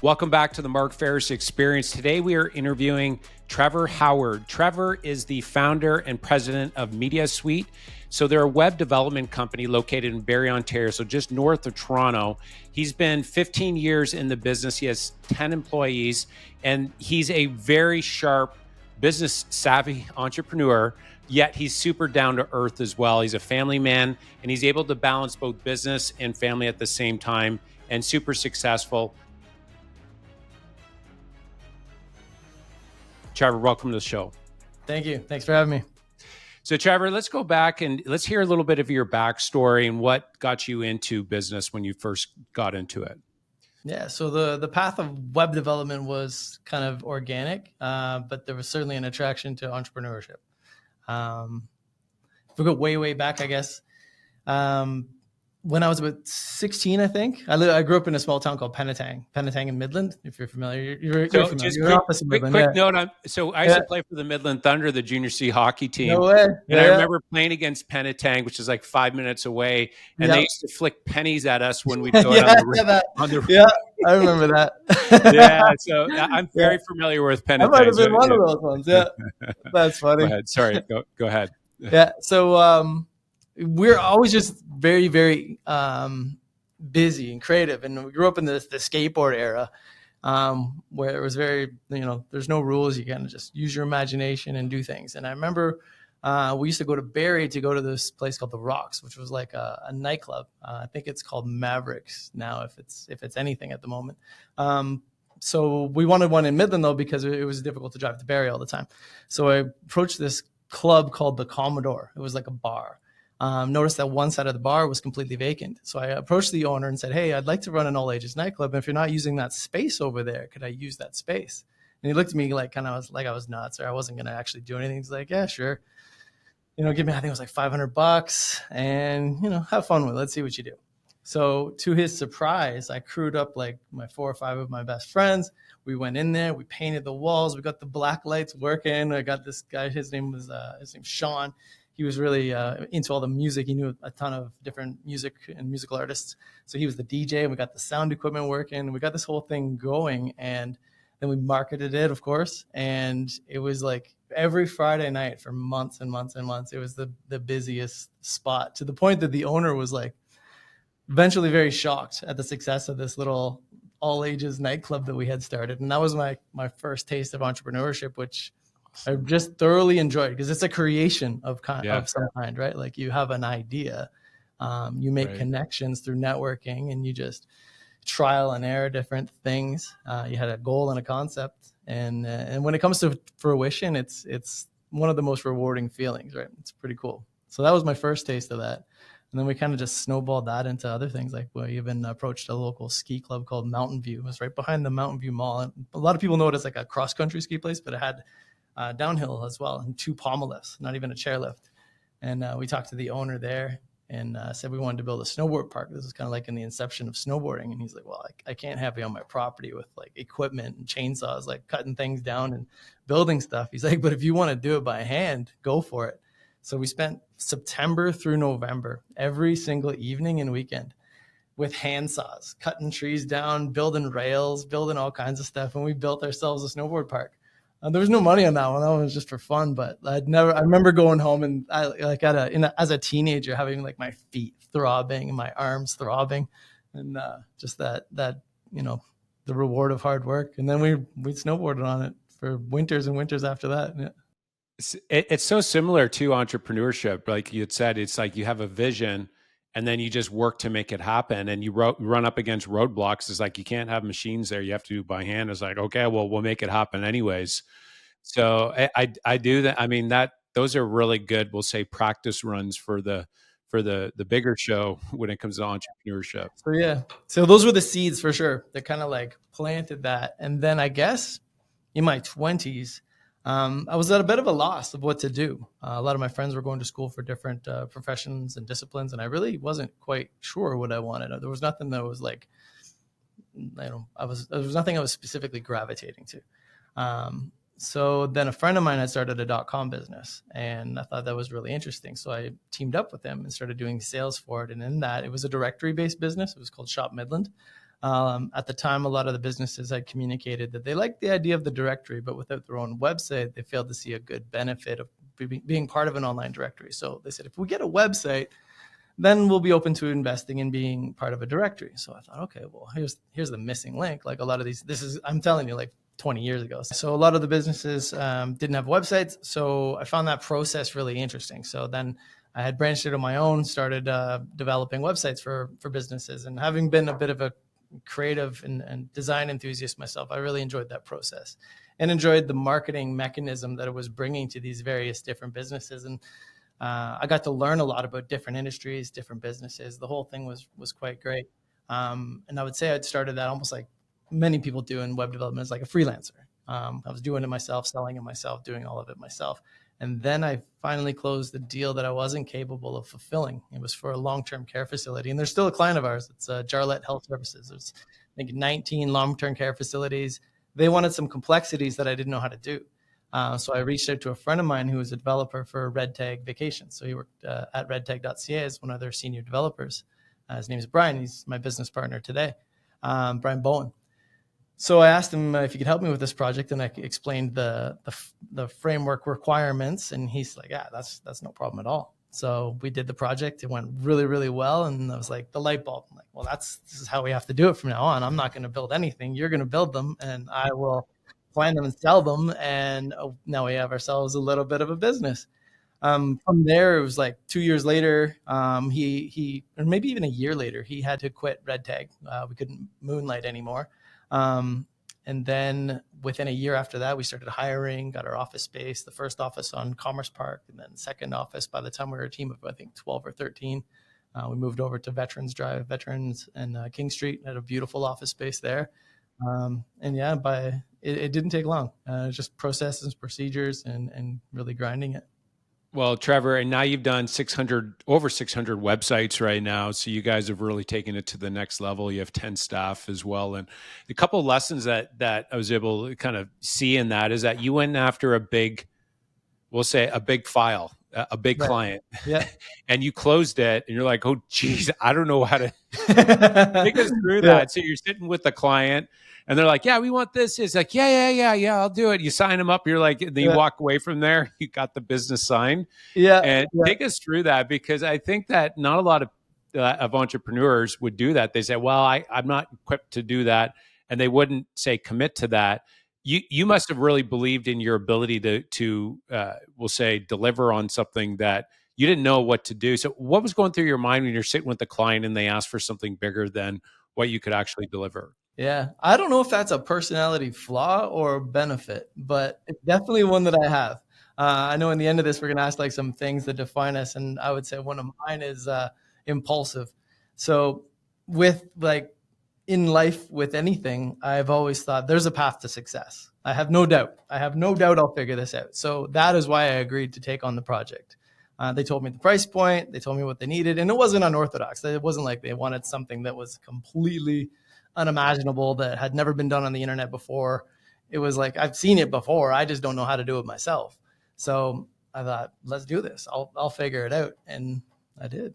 Welcome back to the Mark Ferris Experience. Today we are interviewing Trevor Howard. Trevor is the founder and president of Media Suite. So they're a web development company located in Barrie, Ontario, so just north of Toronto. He's been 15 years in the business. He has 10 employees, and he's a very sharp, business savvy entrepreneur, yet he's super down to earth as well. He's a family man, and he's able to balance both business and family at the same time, and super successful. Trevor, welcome to the show. Thank you. Thanks for having me. So Trevor, let's go back and let's hear a little bit of your backstory and what got you into business when you first got into it. Yeah, so the path of web development was kind of organic, but there was certainly an attraction to entrepreneurship. If we go way back, I guess, when I was about 16, I think, I grew up in a small town called Penetang in Midland, if you're familiar. You're familiar. Just You're quick note. I used to play for the Midland Thunder, the junior C hockey team. No way. And I remember playing against Penetang, which is like 5 minutes away. And they used to flick pennies at us when we'd go on the Yeah, I remember that. Yeah, so I'm very familiar with Penetang. I might have been one of those ones. Yeah, that's funny. Go ahead. Sorry, go ahead. Yeah, so we're always just very busy and creative, and we grew up in the skateboard era, where it was very, there's no rules. You kind of just use your imagination and do things. And I remember we used to go to Barrie to go to this place called the Rocks, which was like a nightclub. I think it's called Mavericks now, if it's anything at the moment. So we wanted one in Midland though, because it was difficult to drive to Barrie all the time. So I approached this club called the Commodore. It was like a bar. Noticed that one side of the bar was completely vacant. So I approached the owner and said, "Hey, I'd like to run an all ages nightclub. And if you're not using that space over there, could I use that space?" And he looked at me like I was nuts, or I wasn't going to actually do anything. He's like, "Yeah, sure. Give me," I think it was like $500, and have fun with it. Let's see what you do. So to his surprise, I crewed up like my 4 or 5 of my best friends. We went in there, we painted the walls, we got the black lights working. I got this guy, his name's Sean. He was really into all the music. He knew a ton of different music and musical artists. So he was the DJ, and we got the sound equipment working. We got this whole thing going, and then we marketed it, of course. And it was like every Friday night for months and months and months. It was the busiest spot, to the point that the owner was like eventually very shocked at the success of this little all ages nightclub that we had started. And that was my first taste of entrepreneurship, which I just thoroughly enjoyed, because it's a creation of some kind, right? Like you have an idea, you make connections through networking, and you just trial and error different things. You had a goal and a concept, and when it comes to fruition, it's one of the most rewarding feelings, right? It's pretty cool. So that was my first taste of that. And then we kind of just snowballed that into other things. Like we even approached a local ski club called Mountain View. It was right behind the Mountain View Mall. And a lot of people know it as like a cross-country ski place, but it had downhill as well, and 2 pommel lifts, not even a chairlift. And we talked to the owner there and said we wanted to build a snowboard park. This is kind of like in the inception of snowboarding. And he's like, "Well, I can't have you on my property with like equipment and chainsaws, like cutting things down and building stuff." He's like, "But if you want to do it by hand, go for it." So we spent September through November, every single evening and weekend, with hand saws, cutting trees down, building rails, building all kinds of stuff. And we built ourselves a snowboard park. There was no money on that one. That one was just for fun. But I remember going home and as a teenager, having like my feet throbbing and my arms throbbing, and just that the reward of hard work. And then we snowboarded on it for winters and winters after that. Yeah. It's so similar to entrepreneurship. Like you had said, it's like you have a vision and then you just work to make it happen, and you run up against roadblocks. It's like, you can't have machines there. You have to do it by hand. It's like, okay, well, we'll make it happen anyways. So I do that. I mean, those are really good, we'll say, practice runs for the bigger show when it comes to entrepreneurship. So yeah, so those were the seeds for sure that kind of like planted that. And then I guess in my 20s, I was at a bit of a loss of what to do. A lot of my friends were going to school for different professions and disciplines, and I really wasn't quite sure what I wanted. There was nothing that was like, there was nothing I was specifically gravitating to. So then a friend of mine had started a .com business, and I thought that was really interesting. So I teamed up with him and started doing sales for it. And in that, it was a directory-based business. It was called Shop Midland. At the time, a lot of the businesses had communicated that they liked the idea of the directory, but without their own website, they failed to see a good benefit of being part of an online directory. So they said, if we get a website, then we'll be open to investing in being part of a directory. So I thought, okay, well, here's the missing link. Like a lot of these, I'm telling you, like 20 years ago. So a lot of the businesses didn't have websites. So I found that process really interesting. So then I had branched it on my own, started developing websites for businesses. And having been a bit of a creative and design enthusiast myself, I really enjoyed that process and enjoyed the marketing mechanism that it was bringing to these various different businesses. And I got to learn a lot about different industries, different businesses. The whole thing was quite great. And I would say I'd started that almost like many people do in web development as like a freelancer. I was doing it myself, selling it myself, doing all of it myself. And then I finally closed the deal that I wasn't capable of fulfilling. It was for a long-term care facility. And they're still a client of ours. It's Jarlette Health Services. There's, I think, 19 long-term care facilities. They wanted some complexities that I didn't know how to do. So I reached out to a friend of mine who was a developer for Red Tag Vacations. So he worked at redtag.ca as one of their senior developers. His name is Brian. He's my business partner today, Brian Bowen. So I asked him if he could help me with this project, and I explained the framework requirements, and he's like, "Yeah, that's no problem at all." So we did the project. It went really, really well, and I was like, the light bulb. I'm like, "Well, this is how we have to do it from now on. I'm not going to build anything. You're going to build them, and I will find them and sell them." And now we have ourselves a little bit of a business. From there, it was like 2 years later, he or maybe even a year later, he had to quit Red Tag. We couldn't moonlight anymore. And then within a year after that, we started hiring, got our office space, the first office on Commerce Park, and then second office. By the time we were a team of, I think, 12 or 13, we moved over to Veterans Drive, Veterans and King Street, had a beautiful office space there. And yeah, it didn't take long. Just processes, procedures, and really grinding it. Well, Trevor, and now you've done over 600 websites right now. So you guys have really taken it to the next level. You have 10 staff as well. And a couple of lessons that I was able to kind of see in that is that you went after we'll say a big file, a big Right. client, Yeah. and you closed it and you're like, oh, geez, I don't know how to take us through Yeah. that. So you're sitting with the client and they're like, yeah, we want this. It's like, yeah, I'll do it. You sign them up. You're like, then you Yeah. walk away from there. You got the business signed. Yeah. And Yeah. take us through that, because I think that not a lot of entrepreneurs would do that. They say, well, I'm not equipped to do that. And they wouldn't say commit to that. You must have really believed in your ability to we'll say, deliver on something that you didn't know what to do. So what was going through your mind when you're sitting with the client and they asked for something bigger than what you could actually deliver? Yeah. I don't know if that's a personality flaw or benefit, but it's definitely one that I have. I know in the end of this, we're going to ask like some things that define us. And I would say one of mine is impulsive. So with like in life, with anything, I've always thought there's a path to success. I have no doubt. I'll figure this out. So that is why I agreed to take on the project. They told me the price point, they told me what they needed, and it wasn't unorthodox. It wasn't like they wanted something that was completely unimaginable, that had never been done on the internet before. It was like, I've seen it before, I just don't know how to do it myself. So I thought, let's do this. I'll figure it out, and I did.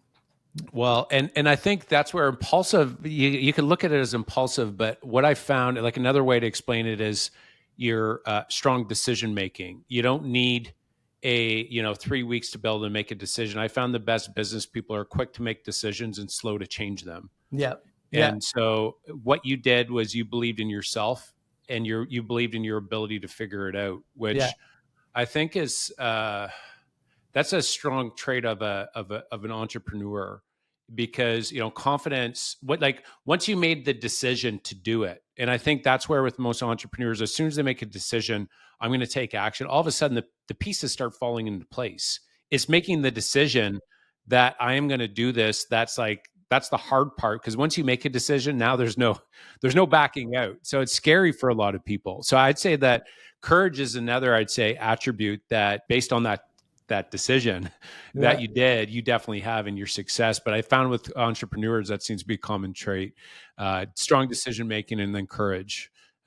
Well, and I think that's where impulsive, you can look at it as impulsive, but what I found, like another way to explain it is your strong decision making. You don't need 3 weeks to be able to make a decision. I found the best business people are quick to make decisions and slow to change them. Yeah. Yeah. And so what you did was you believed in yourself and you believed in your ability to figure it out, which Yeah. I think is that's a strong trait of an entrepreneur, because confidence, once you made the decision to do it, and I think that's where with most entrepreneurs, as soon as they make a decision, I'm going to take action, all of a sudden the pieces start falling into place. It's making the decision that I am going to do this. That's the hard part, because once you make a decision, now there's no backing out. So it's scary for a lot of people. So I'd say that courage is another, I'd say, attribute that, based on that decision that you definitely have in your success. But I found with entrepreneurs, that seems to be a common trait, strong decision making, and then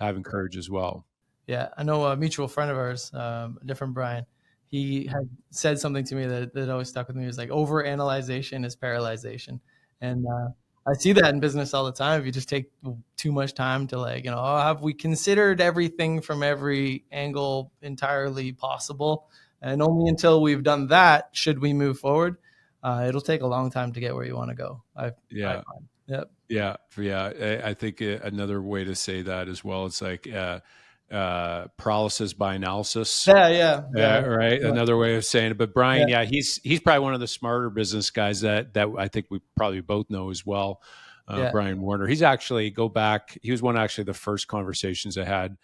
having courage as well. Yeah, I know a mutual friend of ours, a different Brian. He had said something to me that always stuck with me. It was like, overanalyzation is paralyzation. And I see that in business all the time. If you just take too much time to like, oh, have we considered everything from every angle entirely possible? And only until we've done that should we move forward. It'll take a long time to get where you want to go. I Yeah. find. Yep. Yeah. Yeah. I think another way to say that as well, it's like paralysis by analysis. Yeah, yeah, yeah, Right. yeah, Another way of saying it. But yeah, Brian, yeah, he's probably one of the smarter business guys that I think we probably both know as well. yeah. Brian Warner. He's actually go back. He was one actually the first conversations I had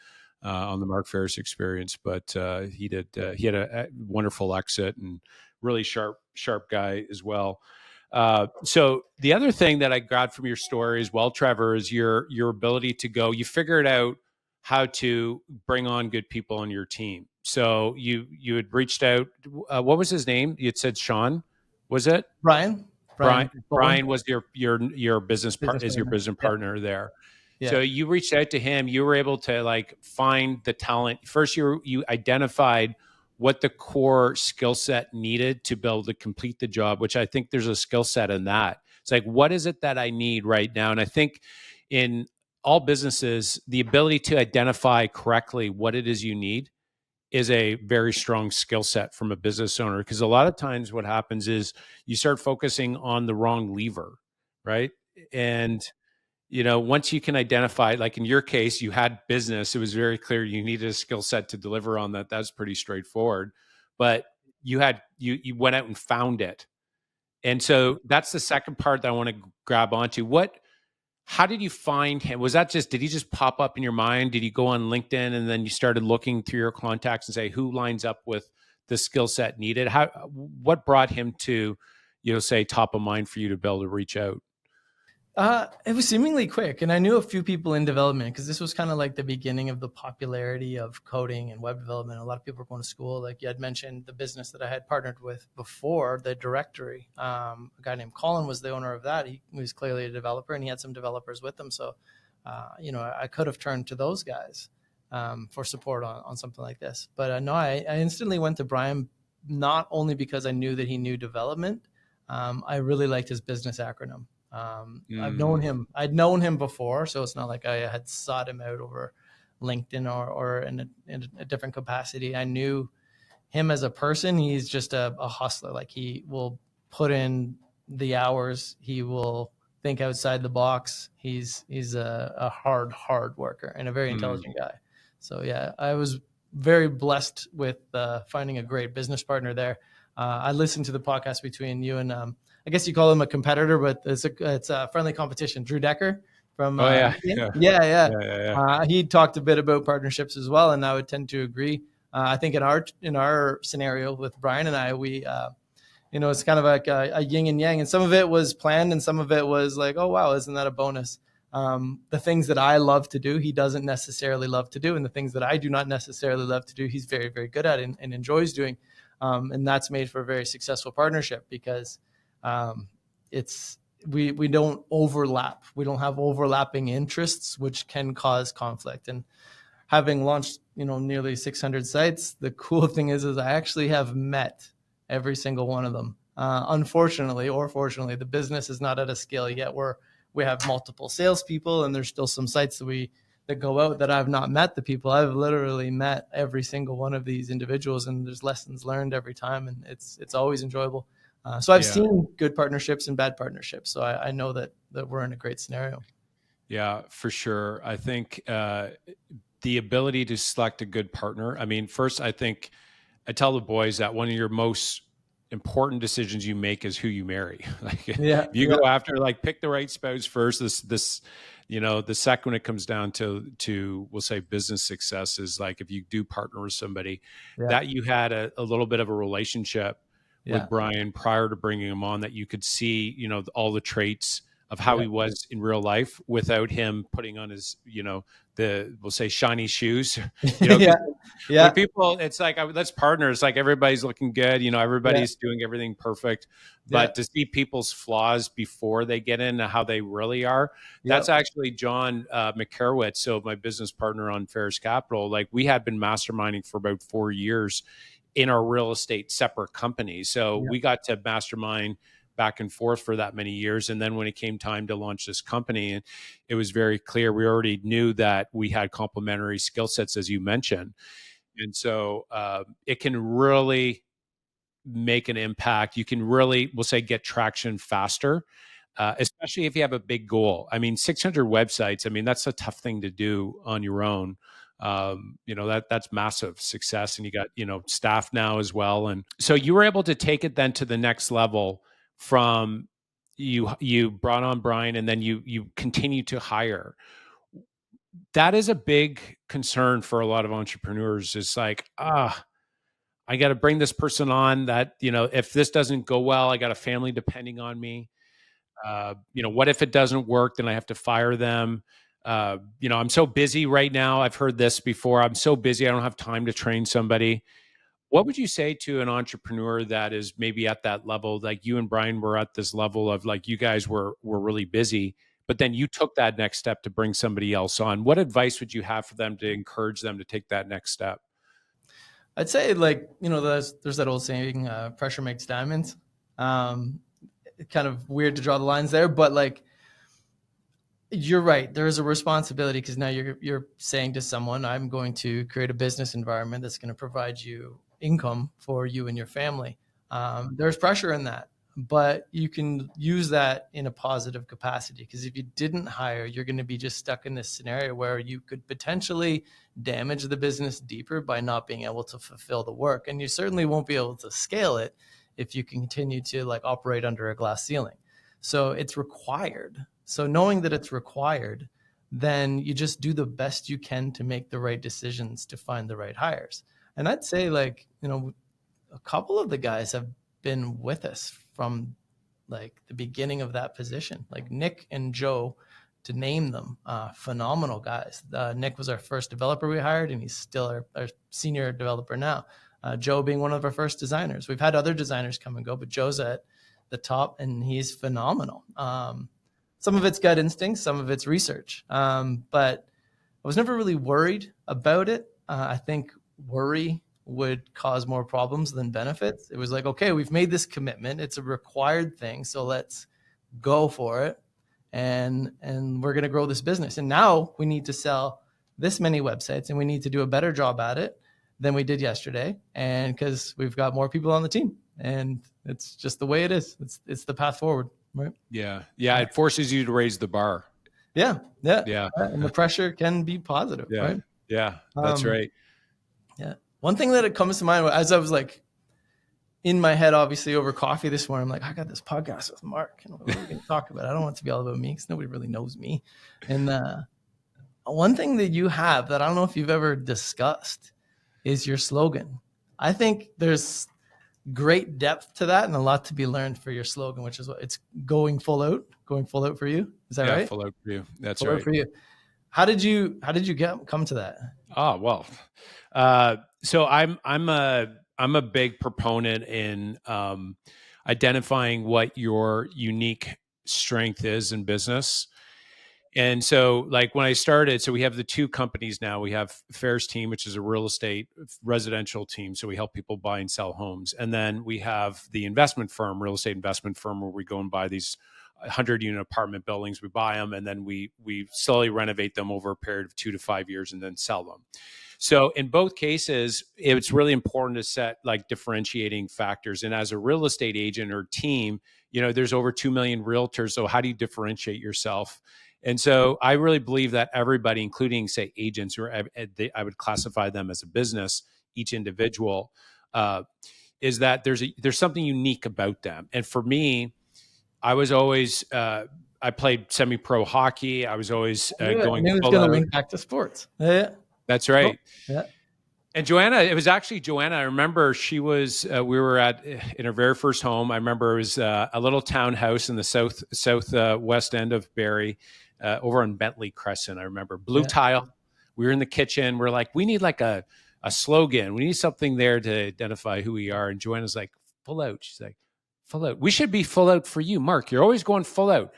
on the Mark Ferris experience. But he did. He had a wonderful exit and really sharp guy as well. So the other thing that I got from your story as well, Trevor, is your ability to go. You figured out how to bring on good people on your team. So you had reached out. What was his name? You had said Sean. Was it Brian, Brian? Brian Bowen, Brian was your business business is your partner. business Yeah, partner there. yeah. So you reached out to him. You were able to like find the talent. First, you identified what the core skill set needed to be able to complete the job, which I think there's a skill set in that. It's like, what is it that I need right now? And I think in all businesses, the ability to identify correctly what it is you need is a very strong skill set from a business owner. Because a lot of times what happens is you start focusing on the wrong lever, right? And once you can identify, like in your case, you had business, it was very clear you needed a skill set to deliver on that. That's pretty straightforward. But you went out and found it. And so that's the second part that I want to grab onto. How did you find him? Was that did he just pop up in your mind? Did you go on LinkedIn and then you started looking through your contacts and say who lines up with the skill set needed? What brought him to, say top of mind for you to be able to reach out? It was seemingly quick, and I knew a few people in development because this was kind of like the beginning of the popularity of coding and web development. A lot of people were going to school. Like you had mentioned, the business that I had partnered with before, the directory. A guy named Colin was the owner of that. He was clearly a developer, and he had some developers with him. So, I could have turned to those guys for support on something like this. But no, I instantly went to Brian, not only because I knew that he knew development. I really liked his business acronym. I'd known him before, so it's not like I had sought him out over LinkedIn or in a different capacity. I knew him as a person. He's just a hustler. Like he will put in the hours. He will think outside the box. He's a hard worker and a very intelligent guy. So yeah, I was very blessed with finding a great business partner there. I listened to the podcast between you and I guess you call him a competitor, but it's a friendly competition. Drew Decker from Oh yeah. he talked a bit about partnerships as well, and I would tend to agree. I think in our scenario with Brian and I, we it's kind of like a yin and yang, and some of it was planned, and some of it was like, oh wow, isn't that a bonus? The things that I love to do, he doesn't necessarily love to do, and the things that I do not necessarily love to do, he's very, very good at and enjoys doing, and that's made for a very successful partnership because we don't overlap. We don't have overlapping interests, which can cause conflict. And having launched, nearly 600 sites, the cool thing is I actually have met every single one of them. Unfortunately, or fortunately, the business is not at a scale yet where we have multiple salespeople, and there's still some sites that go out that I've not met the people. I've literally met every single one of these individuals, and there's lessons learned every time, and it's always enjoyable. So I've seen good partnerships and bad partnerships. So I know that we're in a great scenario. Yeah, for sure. I think the ability to select a good partner. I mean, first, I think I tell the boys that one of your most important decisions you make is who you marry. Like if you go after, like, pick the right spouse first. This the second when it comes down to we'll say business success is like if you do partner with somebody that you had a little bit of a relationship with Brian prior to bringing him on, that you could see, all the traits of how he was in real life without him putting on his, we'll say shiny shoes, when people, it's like, let's partner. It's like, everybody's looking good. Everybody's doing everything perfect, but to see people's flaws before they get into how they really are, that's actually John McCarowitz. So my business partner on Ferris Capital, like we had been masterminding for about 4 years in our real estate separate companies. So we got to mastermind back and forth for that many years. And then when it came time to launch this company, and it was very clear, we already knew that we had complementary skill sets, as you mentioned. And so it can really make an impact. You can really, we'll say, get traction faster, especially if you have a big goal. I mean, 600 websites. I mean, that's a tough thing to do on your own. That's massive success, and you got staff now as well, and so you were able to take it then to the next level. From you brought on Brian, and then you continue to hire. That is a big concern for a lot of entrepreneurs. It's like, I got to bring this person on that, if this doesn't go well, I got a family depending on me. What if it doesn't work? Then I have to fire them. I'm so busy right now. I've heard this before. I'm so busy. I don't have time to train somebody. What would you say to an entrepreneur that is maybe at that level? Like you and Brian were at this level of, like, you guys were really busy, but then you took that next step to bring somebody else on. What advice would you have for them to encourage them to take that next step? I'd say, like, there's that old saying, pressure makes diamonds. Kind of weird to draw the lines there, but like, you're right. There is a responsibility, because now you're saying to someone, I'm going to create a business environment that's going to provide you income for you and your family. There's pressure in that, but you can use that in a positive capacity, because if you didn't hire, you're going to be just stuck in this scenario where you could potentially damage the business deeper by not being able to fulfill the work. And you certainly won't be able to scale it if you continue to, like, operate under a glass ceiling. So it's required. So knowing that it's required, then you just do the best you can to make the right decisions to find the right hires. And I'd say, like, a couple of the guys have been with us from, like, the beginning of that position, like Nick and Joe, to name them. Phenomenal guys. Nick was our first developer we hired, and he's still our senior developer now. Joe being one of our first designers. We've had other designers come and go, but Joe's at the top, and he's phenomenal. Some of it's gut instinct, some of it's research. But I was never really worried about it. I think worry would cause more problems than benefits. It was like, okay, we've made this commitment. It's a required thing, so let's go for it. And we're going to grow this business. And now we need to sell this many websites, and we need to do a better job at it than we did yesterday. And because we've got more people on the team, and it's just the way it is. It's the path forward. Right. Yeah. It forces you to raise the bar. Yeah. And the pressure can be positive. Yeah. Right. Yeah. That's right. Yeah. One thing that comes to mind as I was, like, in my head, obviously over coffee this morning, I'm like, I got this podcast with Mark, and what are we going to talk about? I don't want it to be all about me, because nobody really knows me. And one thing that you have that I don't know if you've ever discussed is your slogan. I think there's great depth to that, and a lot to be learned for your slogan, which is what it's going full out for you. Is that right? Full out for you. That's full right. Out for you. How did you come to that? Oh, well, so I'm a big proponent in identifying what your unique strength is in business. And so, like, when I started, so we have the two companies now. We have Fairs Team, which is a real estate residential team. So we help people buy and sell homes. And then we have the investment firm, real estate investment firm, where we go and buy these 100-unit apartment buildings. We buy them, and then we slowly renovate them over a period of 2 to 5 years, and then sell them. So in both cases, it's really important to set, like, differentiating factors. And as a real estate agent or team, there's over 2 million realtors. So how do you differentiate yourself? And so I really believe that everybody, including, say, agents, or I would classify them as a business, each individual, is that there's something unique about them. And for me, I was always I played semi-pro hockey. I was always going. It was going to link back to sports. Yeah, that's right. Yeah. And Joanna, it was actually Joanna. I remember she was. We were in her very first home. I remember it was a little townhouse in the southwest end of Barrie, over on Bentley Crescent. I remember blue tile. We were in the kitchen. We're like, we need like a slogan. We need something there to identify who we are. And Joanna's like, full out. She's like, full out. We should be full out for you, Mark. You're always going full out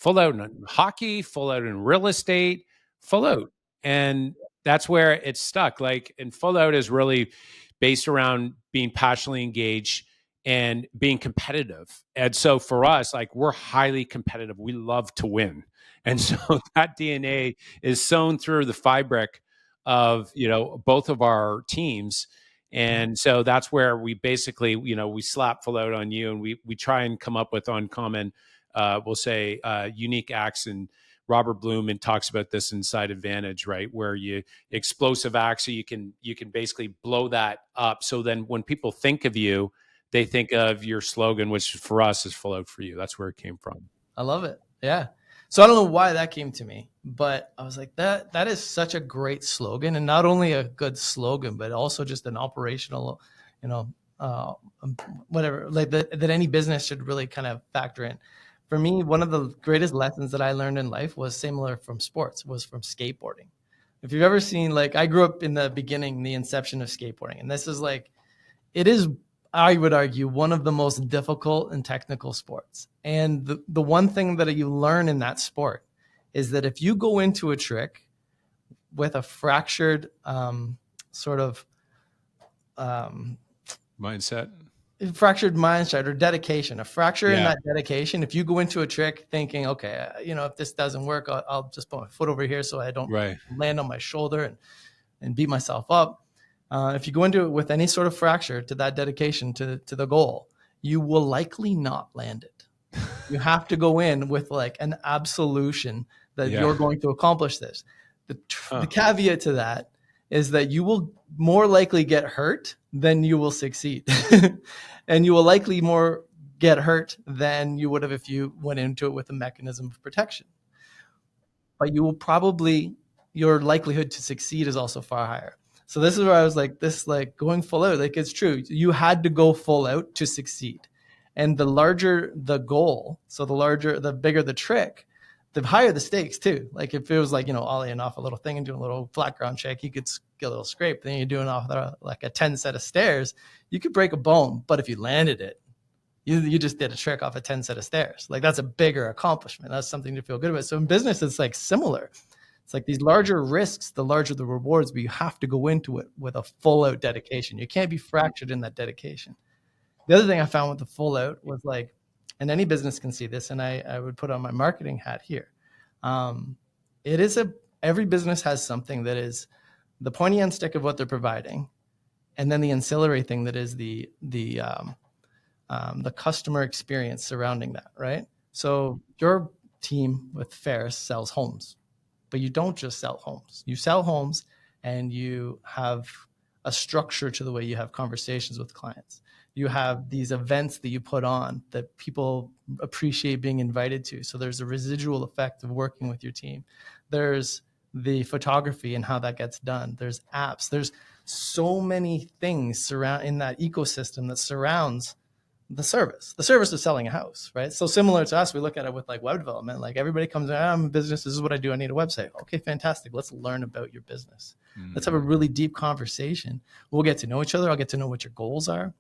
in hockey, full out in real estate, full out. And that's where it's stuck. Like, and full out is really based around being passionately engaged and being competitive. And so for us, like, we're highly competitive. We love to win. And so that DNA is sewn through the fabric of, both of our teams. And so that's where we basically, we slap full out on you, and we try and come up with uncommon, we'll say, unique acts. And Robert Bloom and talks about this inside Advantage, right? Where you explosive acts, so you can basically blow that up. So then when people think of you, they think of your slogan, which for us is full out for you. That's where it came from. I love it. Yeah. So I don't know why that came to me, but I was like, that is such a great slogan, and not only a good slogan, but also just an operational, you know, uh, whatever, like that any business should really kind of factor in. For me, one of the greatest lessons that I learned in life was similar from sports, was from skateboarding. If you've ever seen, like, I grew up in the beginning, the inception of skateboarding, and this is like, it is, I would argue, one of the most difficult and technical sports. And the one thing that you learn in that sport is that if you go into a trick with a fractured sort of Mindset. fractured mindset or dedication, a fracture in Yeah. that dedication. If you go into a trick thinking, okay, if this doesn't work, I'll just put my foot over here so I don't Right. land on my shoulder and beat myself up. If you go into it with any sort of fracture to that dedication to the goal, you will likely not land it. You have to go in with like an absolution that Yeah. you're going to accomplish this. The Huh. caveat to that is that you will more likely get hurt than you will succeed. And you will likely more get hurt than you would have if you went into it with a mechanism of protection. But your likelihood to succeed is also far higher. So this is where I was like, going full out, like, it's true. You had to go full out to succeed. And the larger the goal, so the bigger the trick, the higher the stakes too. Like if it was like, ollieing off a little thing and doing a little flat ground check, you could get a little scrape. Then you're doing off like a 10 set of stairs, you could break a bone. But if you landed it, you just did a trick off a 10 set of stairs. Like that's a bigger accomplishment. That's something to feel good about. So in business, it's like similar. It's like these larger risks, the larger the rewards, but you have to go into it with a full out dedication. You can't be fractured in that dedication. The other thing I found with the full out was like, and any business can see this, and I would put on my marketing hat here. It is every business has something that is the pointy end stick of what they're providing, and then the ancillary thing that is the customer experience surrounding that, right? So your team with Ferris sells homes, but you don't just sell homes. You sell homes and you have a structure to the way you have conversations with clients. You have these events that you put on that people appreciate being invited to. So there's a residual effect of working with your team. There's the photography and how that gets done. There's apps. There's so many things in that ecosystem that surrounds the service of selling a house, right? So similar to us, we look at it with like web development. Like everybody comes in, I'm a business. This is what I do. I need a website. Okay, fantastic. Let's learn about your business. Let's have a really deep conversation. We'll get to know each other. I'll get to know what your goals are.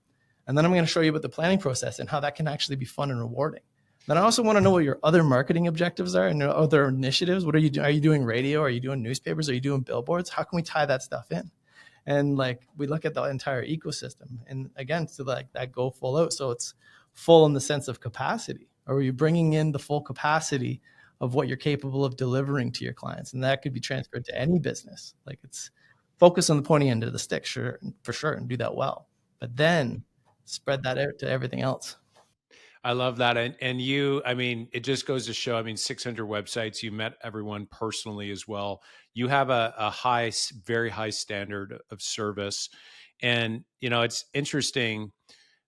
And then I'm going to show you about the planning process and how that can actually be fun and rewarding. Then I also want to know what your other marketing objectives are and your other initiatives. What are you doing? Are you doing radio? Are you doing newspapers? Are you doing billboards? How can we tie that stuff in? And like we look at the entire ecosystem, and again, to like that go full out. So it's full in the sense of capacity. Or are you bringing in the full capacity of what you're capable of delivering to your clients? And that could be transferred to any business. Like it's focus on the pointy end of the stick, for sure, and do that well. But then spread that out to everything else. I love that. And you, I mean, it just goes to show, I mean, 600 websites, you met everyone personally as well. You have a very high standard of service. And, it's interesting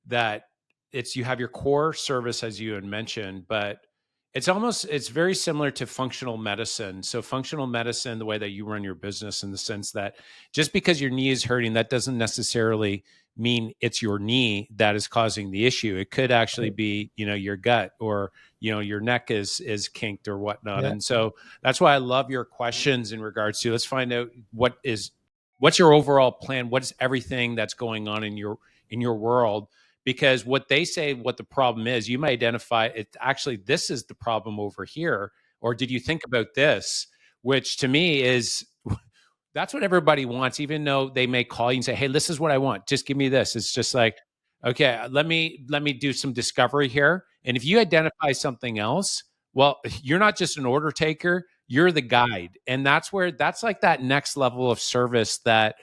that you have your core service, as you had mentioned, but it's very similar to functional medicine. So functional medicine, the way that you run your business, in the sense that just because your knee is hurting, that doesn't necessarily mean it's your knee that is causing the issue. It could actually be, your gut, or, your neck is kinked or whatnot. Yeah. And so that's why I love your questions in regards to, let's find out what's your overall plan? What is everything that's going on in your world? Because what they say, what the problem is, you may identify it. Actually, this is the problem over here. Or did you think about this? Which to me is, that's what everybody wants, even though they may call you and say, hey, this is what I want. Just give me this. It's just like, Okay, let me do some discovery here. And if you identify something else, well, you're not just an order taker, you're the guide. And that's like that next level of service that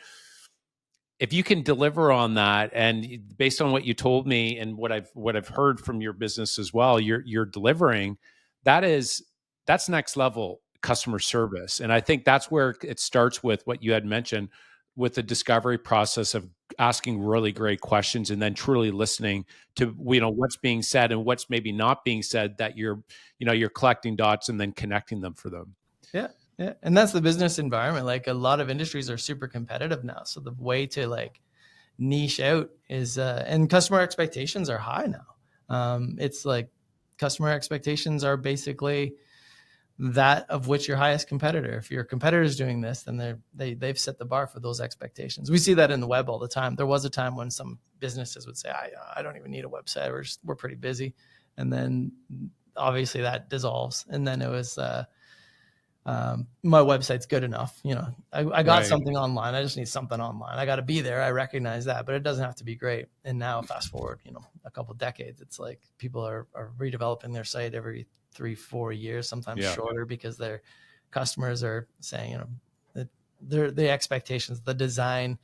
if you can deliver on that, and based on what you told me and what I've heard from your business as well, you're delivering, that is that's next level customer service. And I think that's where it starts with what you had mentioned with the discovery process of asking really great questions and then truly listening to what's being said and what's maybe not being said, that you're collecting dots and then connecting them for them. Yeah. Yeah. And that's the business environment. Like a lot of industries are super competitive now. So the way to like niche out is, and customer expectations are high now. It's like customer expectations are basically that of which your highest competitor. If your competitor is doing this, then they've set the bar for those expectations. We see that in the web all the time. There was a time when some businesses would say, I don't even need a website. We're pretty busy. And then obviously that dissolves. And then it was, my website's good enough. I got Right. something online. I just need something online. I got to be there. I recognize that, but it doesn't have to be great. And now fast forward, a couple of decades, it's like people are redeveloping their site every 3-4 years, sometimes shorter, because their customers are saying, that the expectations, the design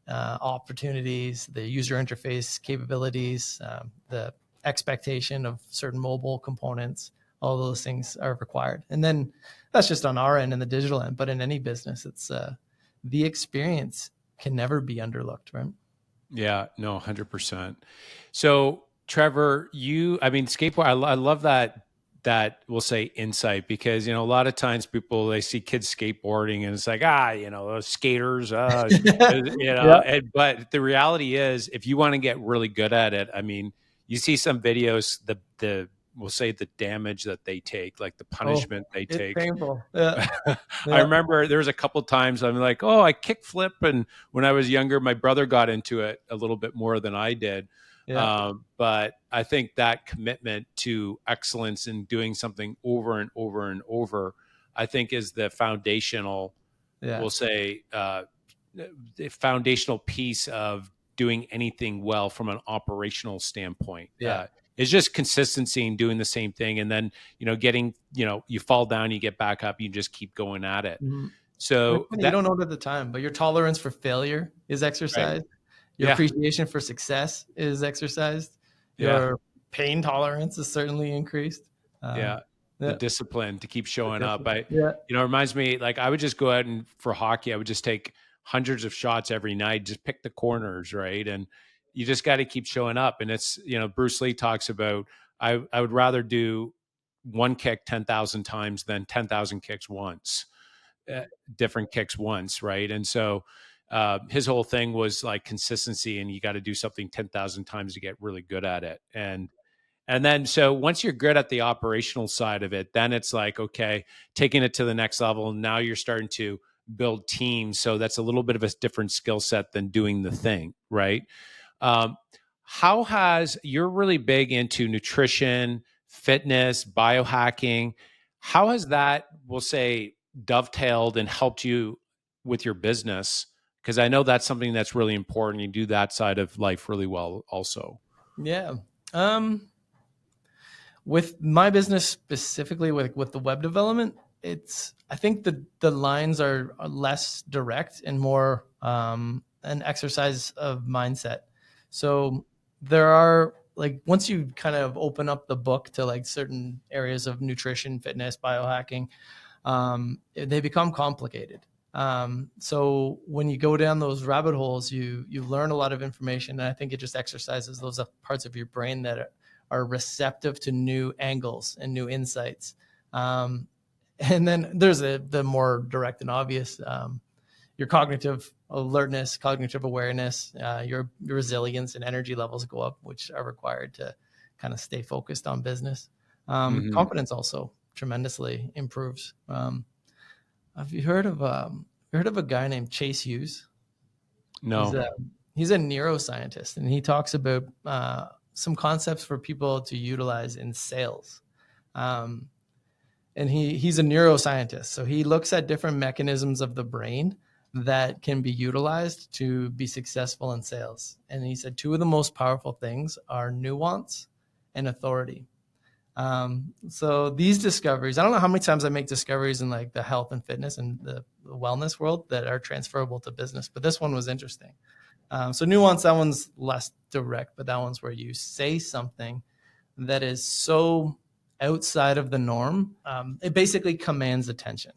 opportunities, the user interface capabilities, the expectation of certain mobile components, all those things are required. And then that's just on our end and the digital end, but in any business, it's the experience can never be underlooked, right? Yeah, no, 100%. So, Trevor, skateboard, I love that we'll say insight, because a lot of times people, they see kids skateboarding and it's like, those skaters, Yeah. but the reality is, if you want to get really good at it, you see some videos, the we'll say the damage that they take, like the Oh, punishment they it's take. painful. Yeah. I Yeah. remember there was a couple times I'm like, oh, I kick flip, and when I was younger, my brother got into it a little bit more than I did. Yeah. But I think that commitment to excellence in doing something over and over and over, I think, is the foundational, Yeah. we'll say, the foundational piece of doing anything well from an operational standpoint. Yeah. It's just consistency and doing the same thing. And then, getting, you fall down, you get back up, you just keep going at it. Mhm. And it's So funny, you that, don't know it at the time, but your tolerance for failure is right. exercised. Your Yeah. appreciation for success is exercised. Yeah. Your pain tolerance is certainly increased. Yeah. The Yeah. discipline to keep showing up. Yeah. It reminds me, like, I would just go out and for hockey, I would just take hundreds of shots every night, just pick the corners, right? And you just got to keep showing up. And it's, Bruce Lee talks about, I would rather do one kick 10,000 times than 10,000 kicks once, uh, different kicks once, right? And so his whole thing was like consistency, and you got to do something 10,000 times to get really good at it. And then, so once you're good at the operational side of it, then it's like, okay, taking it to the next level. Now you're starting to build teams. So that's a little bit of a different skill set than doing the thing, right? Um, you're really big into nutrition, fitness, biohacking. How has that, we'll say, dovetailed and helped you with your business? Because I know that's something that's really important. You do that side of life really well also. Yeah. With my business specifically, with the web development, I think the lines are less direct and more an exercise of mindset. So there are, like, once you kind of open up the book to like certain areas of nutrition, fitness, biohacking, they become complicated. So when you go down those rabbit holes, you learn a lot of information, and I think it just exercises those parts of your brain that are receptive to new angles and new insights. And then there's the more direct and obvious, your cognitive alertness, cognitive awareness, your resilience and energy levels go up, which are required to kind of stay focused on business. Mhm. Confidence also tremendously improves. Have you heard of a guy named Chase Hughes? He's No. a he's a neuroscientist, and he talks about some concepts for people to utilize in sales. Um, and he's a neuroscientist, so he looks at different mechanisms of the brain that can be utilized to be successful in sales. And he said two of the most powerful things are nuance and authority. So these discoveries, I don't know how many times I make discoveries in like the health and fitness and the wellness world that are transferable to business, but this one was interesting. So nuance, that one's less direct, but that one's where you say something that is so outside of the norm. It basically commands attention.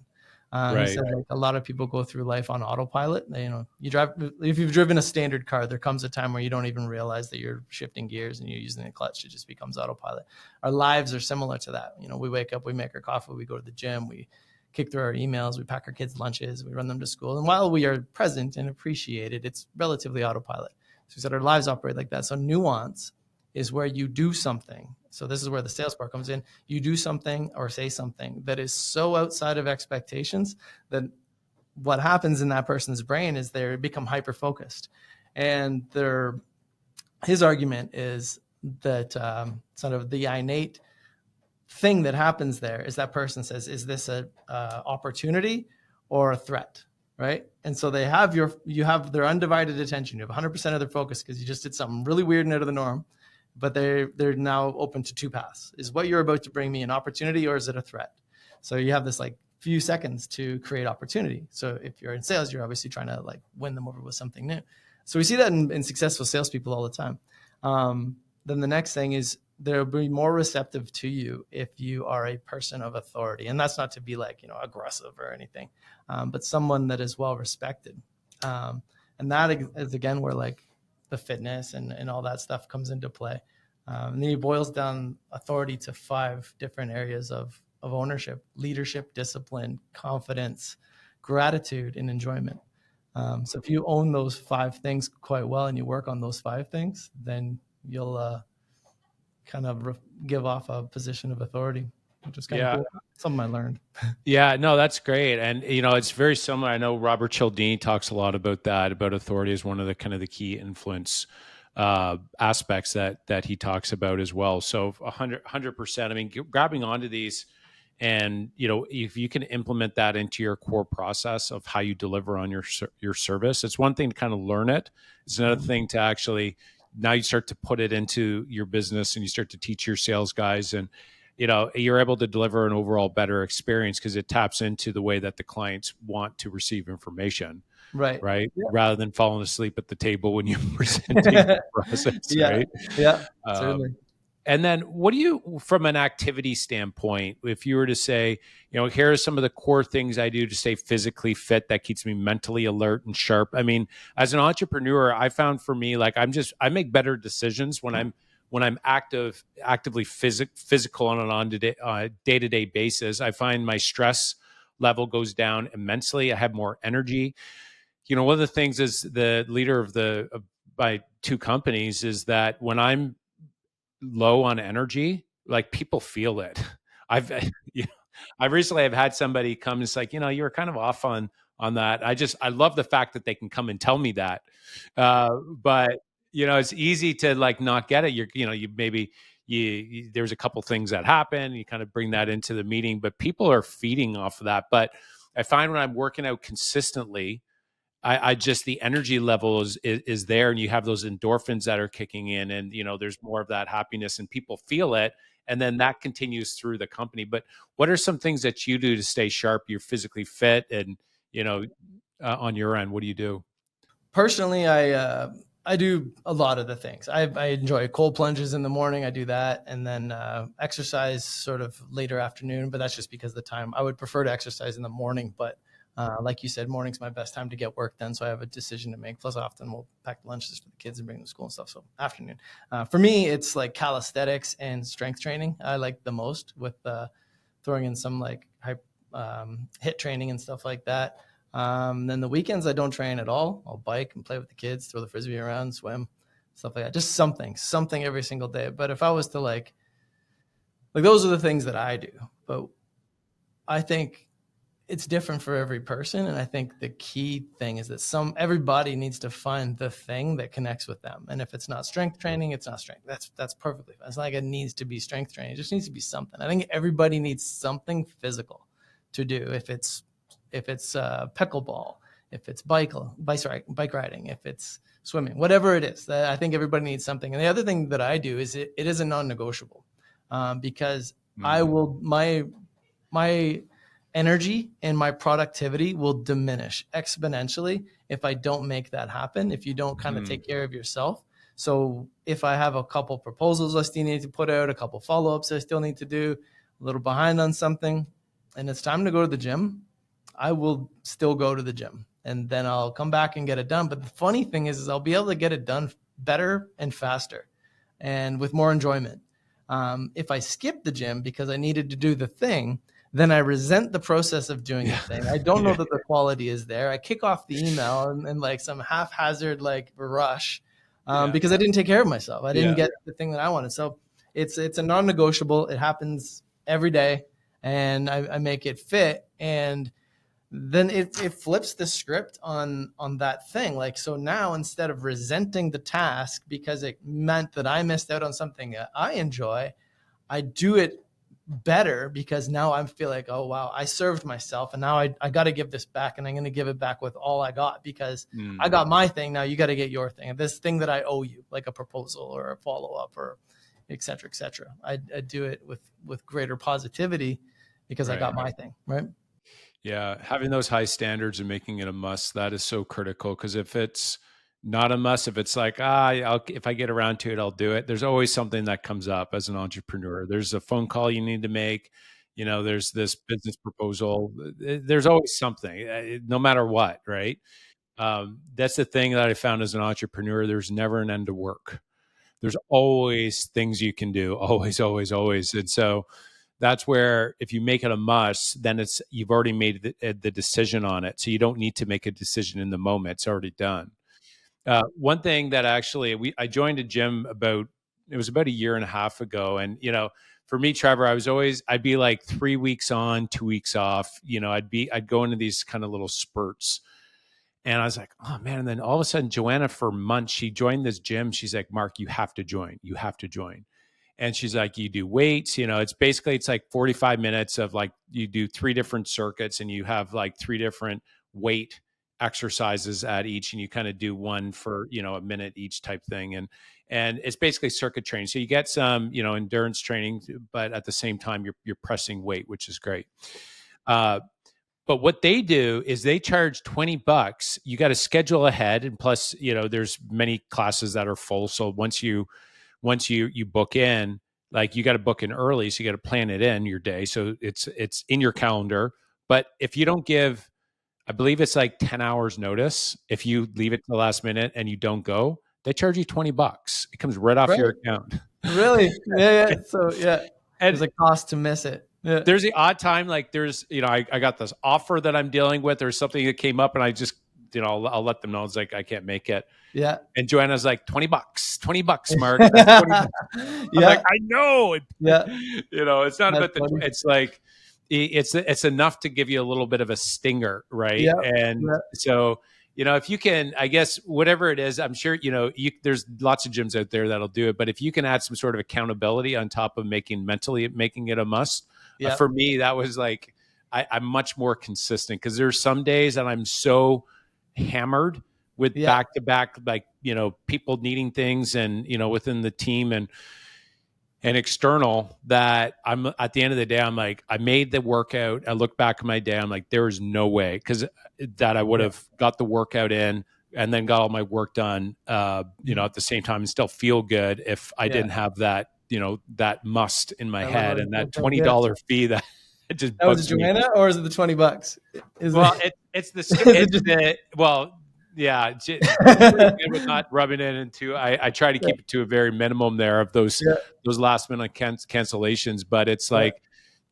He Right. said like a lot of people go through life on autopilot. They, you drive, if you've driven a standard car, there comes a time where you don't even realize that you're shifting gears and you're using the clutch. It just becomes autopilot. Our lives are similar to that. We wake up, we make our coffee, we go to the gym, we kick through our emails, we pack our kids' lunches, we run them to school. And while we are present and appreciated, it's relatively autopilot. So he said our lives operate like that. So nuance is where you do something. So this is where the sales part comes in. You do something or say something that is so outside of expectations that what happens in that person's brain is they become hyper-focused. And his argument is that sort of the innate thing that happens there is that person says, is this a opportunity or a threat? Right. And so you have their undivided attention. You have 100% of their focus because you just did something really weird and out of the norm. But they're now open to two paths. Is what you're about to bring me an opportunity or is it a threat? So you have this like few seconds to create opportunity. So if you're in sales, you're obviously trying to like win them over with something new. So we see that in successful salespeople all the time. Then the next thing is they'll be more receptive to you if you are a person of authority. And that's not to be like, aggressive or anything, but someone that is well respected. And that is again where like the fitness and all that stuff comes into play. And then he boils down authority to 5 different areas of ownership: leadership, discipline, confidence, gratitude, and enjoyment. So if you own those 5 things quite well and you work on those 5 things, then you'll kind of give off a position of authority, which is kind of cool. Something I learned. Yeah, no, that's great. And, it's very similar. I know Robert Cialdini talks a lot about that, about authority as one of the kind of the key influence aspects that he talks about as well. So 100%, I mean, grabbing onto these and, if you can implement that into your core process of how you deliver on your service, it's one thing to kind of learn it. It's another thing to actually, now you start to put it into your business and you start to teach your sales guys, and you're able to deliver an overall better experience because it taps into the way that the clients want to receive information. Right. Yeah. Rather than falling asleep at the table when you're presenting the process. Yeah. Right. Yeah. Certainly. And then what do you, from an activity standpoint, if you were to say, here are some of the core things I do to stay physically fit that keeps me mentally alert and sharp. I mean, as an entrepreneur, I found for me, like I make better decisions when I'm actively physical on an day-to-day basis. I find my stress level goes down immensely. I have more energy. One of the things is the leader of my 2 companies is that when I'm low on energy, like people feel it. I've I recently have had somebody come and it's like, you were kind of off on that. I love the fact that they can come and tell me that. But it's easy to like not get it. You maybe there's a couple things that happen, you kind of bring that into the meeting, but people are feeding off of that. But I find when I'm working out consistently, I just, the energy level is there, and you have those endorphins that are kicking in, and there's more of that happiness, and people feel it, and then that continues through the company. But what are some things that you do to stay sharp? You're physically fit, and on your end, what do you do? Personally, I do a lot of the things. I enjoy cold plunges in the morning. I do that, and then exercise sort of later afternoon. But that's just because of the time. I would prefer to exercise in the morning, but like you said, morning's my best time to get work done. So I have a decision to make. Plus, often we'll pack lunches for the kids and bring them to school and stuff. So afternoon. For me, it's like calisthenics and strength training. I like the most, with throwing in some like HIIT training and stuff like that. Then the weekends I don't train at all. I'll bike and play with the kids, throw the frisbee around, swim, stuff like that. Just something every single day. But if I was to like those are the things that I do. But I think it's different for every person. And I think the key thing is that everybody needs to find the thing that connects with them. And if it's not strength training, it's not strength. That's perfectly fine. It's not like it needs to be strength training. It just needs to be something. I think everybody needs something physical to do. If it's pickleball, if it's bike riding, if it's swimming, whatever it is. I think everybody needs something. And the other thing that I do is it is a non-negotiable, because I will my energy and my productivity will diminish exponentially if I don't make that happen, if you don't kind of take care of yourself. So if I have a couple proposals I still need to put out, a couple follow-ups I still need to do, a little behind on something, and it's time to go to the gym, I will still go to the gym, and then I'll come back and get it done. But the funny thing is I'll be able to get it done better and faster and with more enjoyment. If I skip the gym because I needed to do the thing, then I resent the process of doing the thing. I don't know that the quality is there. I kick off the email and like some haphazard like rush, because I didn't take care of myself. I didn't get the thing that I wanted. So it's a non-negotiable. It happens every day, and I make it fit. And then it flips the script on that thing. Like, so now instead of resenting the task because it meant that I missed out on something that I enjoy, I do it better because now I feel like, oh, wow, I served myself, and now I got to give this back, and I'm going to give it back with all I got because I got my thing. Now you got to get your thing. This thing that I owe you, like a proposal or a follow-up or et cetera, et cetera. I do it with greater positivity because I got my thing, right? Yeah, having those high standards and making it a must, that is so critical. Because if it's not a must, if it's like, if I get around to it, I'll do it. There's always something that comes up as an entrepreneur. There's a phone call you need to make. There's this business proposal. There's always something, no matter what, right? That's the thing that I found as an entrepreneur. There's never an end to work. There's always things you can do, always, always, always. And so that's where if you make it a must, then you've already made the decision on it. So you don't need to make a decision in the moment. It's already done. One thing that actually I joined a gym it was about a year and a half ago. And, for me, Trevor, I'd be like 3 weeks on, 2 weeks off. I'd go into these kind of little spurts. And I was like, oh man. And then all of a sudden, Joanna, for months, she joined this gym. She's like, Mark, you have to join. You have to join. And she's like, you do weights, it's like 45 minutes of like, you do 3 different circuits and you have like 3 different weight exercises at each. And you kind of do one for, a minute each type thing. And it's basically circuit training. So you get some, endurance training, but at the same time, you're pressing weight, which is great. But what they do is they charge $20. You got to schedule ahead. And plus, there's many classes that are full. So once you book in, like you got to book in early, so you got to plan it in your day, so it's in your calendar. But if you don't give, I believe it's like 10 hours notice, if you leave it to the last minute and you don't go, they charge you $20. It comes right off your account. Really? Yeah. So and there's a cost to miss it. Yeah. There's the odd time, like there's, I got this offer that I'm dealing with, or something that came up, and I just, I'll let them know. It's like, I can't make it. Yeah. And Joanna's like, $20, Mark. That's $20. I'm like, I know. Yeah. It's not about it's like, it's enough to give you a little bit of a stinger. Right. Yeah. And so, if you can, I guess, whatever it is, I'm sure, there's lots of gyms out there that'll do it, but if you can add some sort of accountability on top of making it a must, for me, that was like, I'm much more consistent, because there's some days that I'm so hammered with back-to-back, like, people needing things and, within the team and external, that I'm at the end of the day, I'm like, I made the workout. I look back at my day, I'm like, there is no way, because that I would have got the workout in and then got all my work done, at the same time, and still feel good if I didn't have that, that must in my head, and that $20 fee that it just bugs me. Was it Joanna, or is it the $20? It's with not rubbing it into. I try to keep it to a very minimum there of those last minute cancellations, but it's like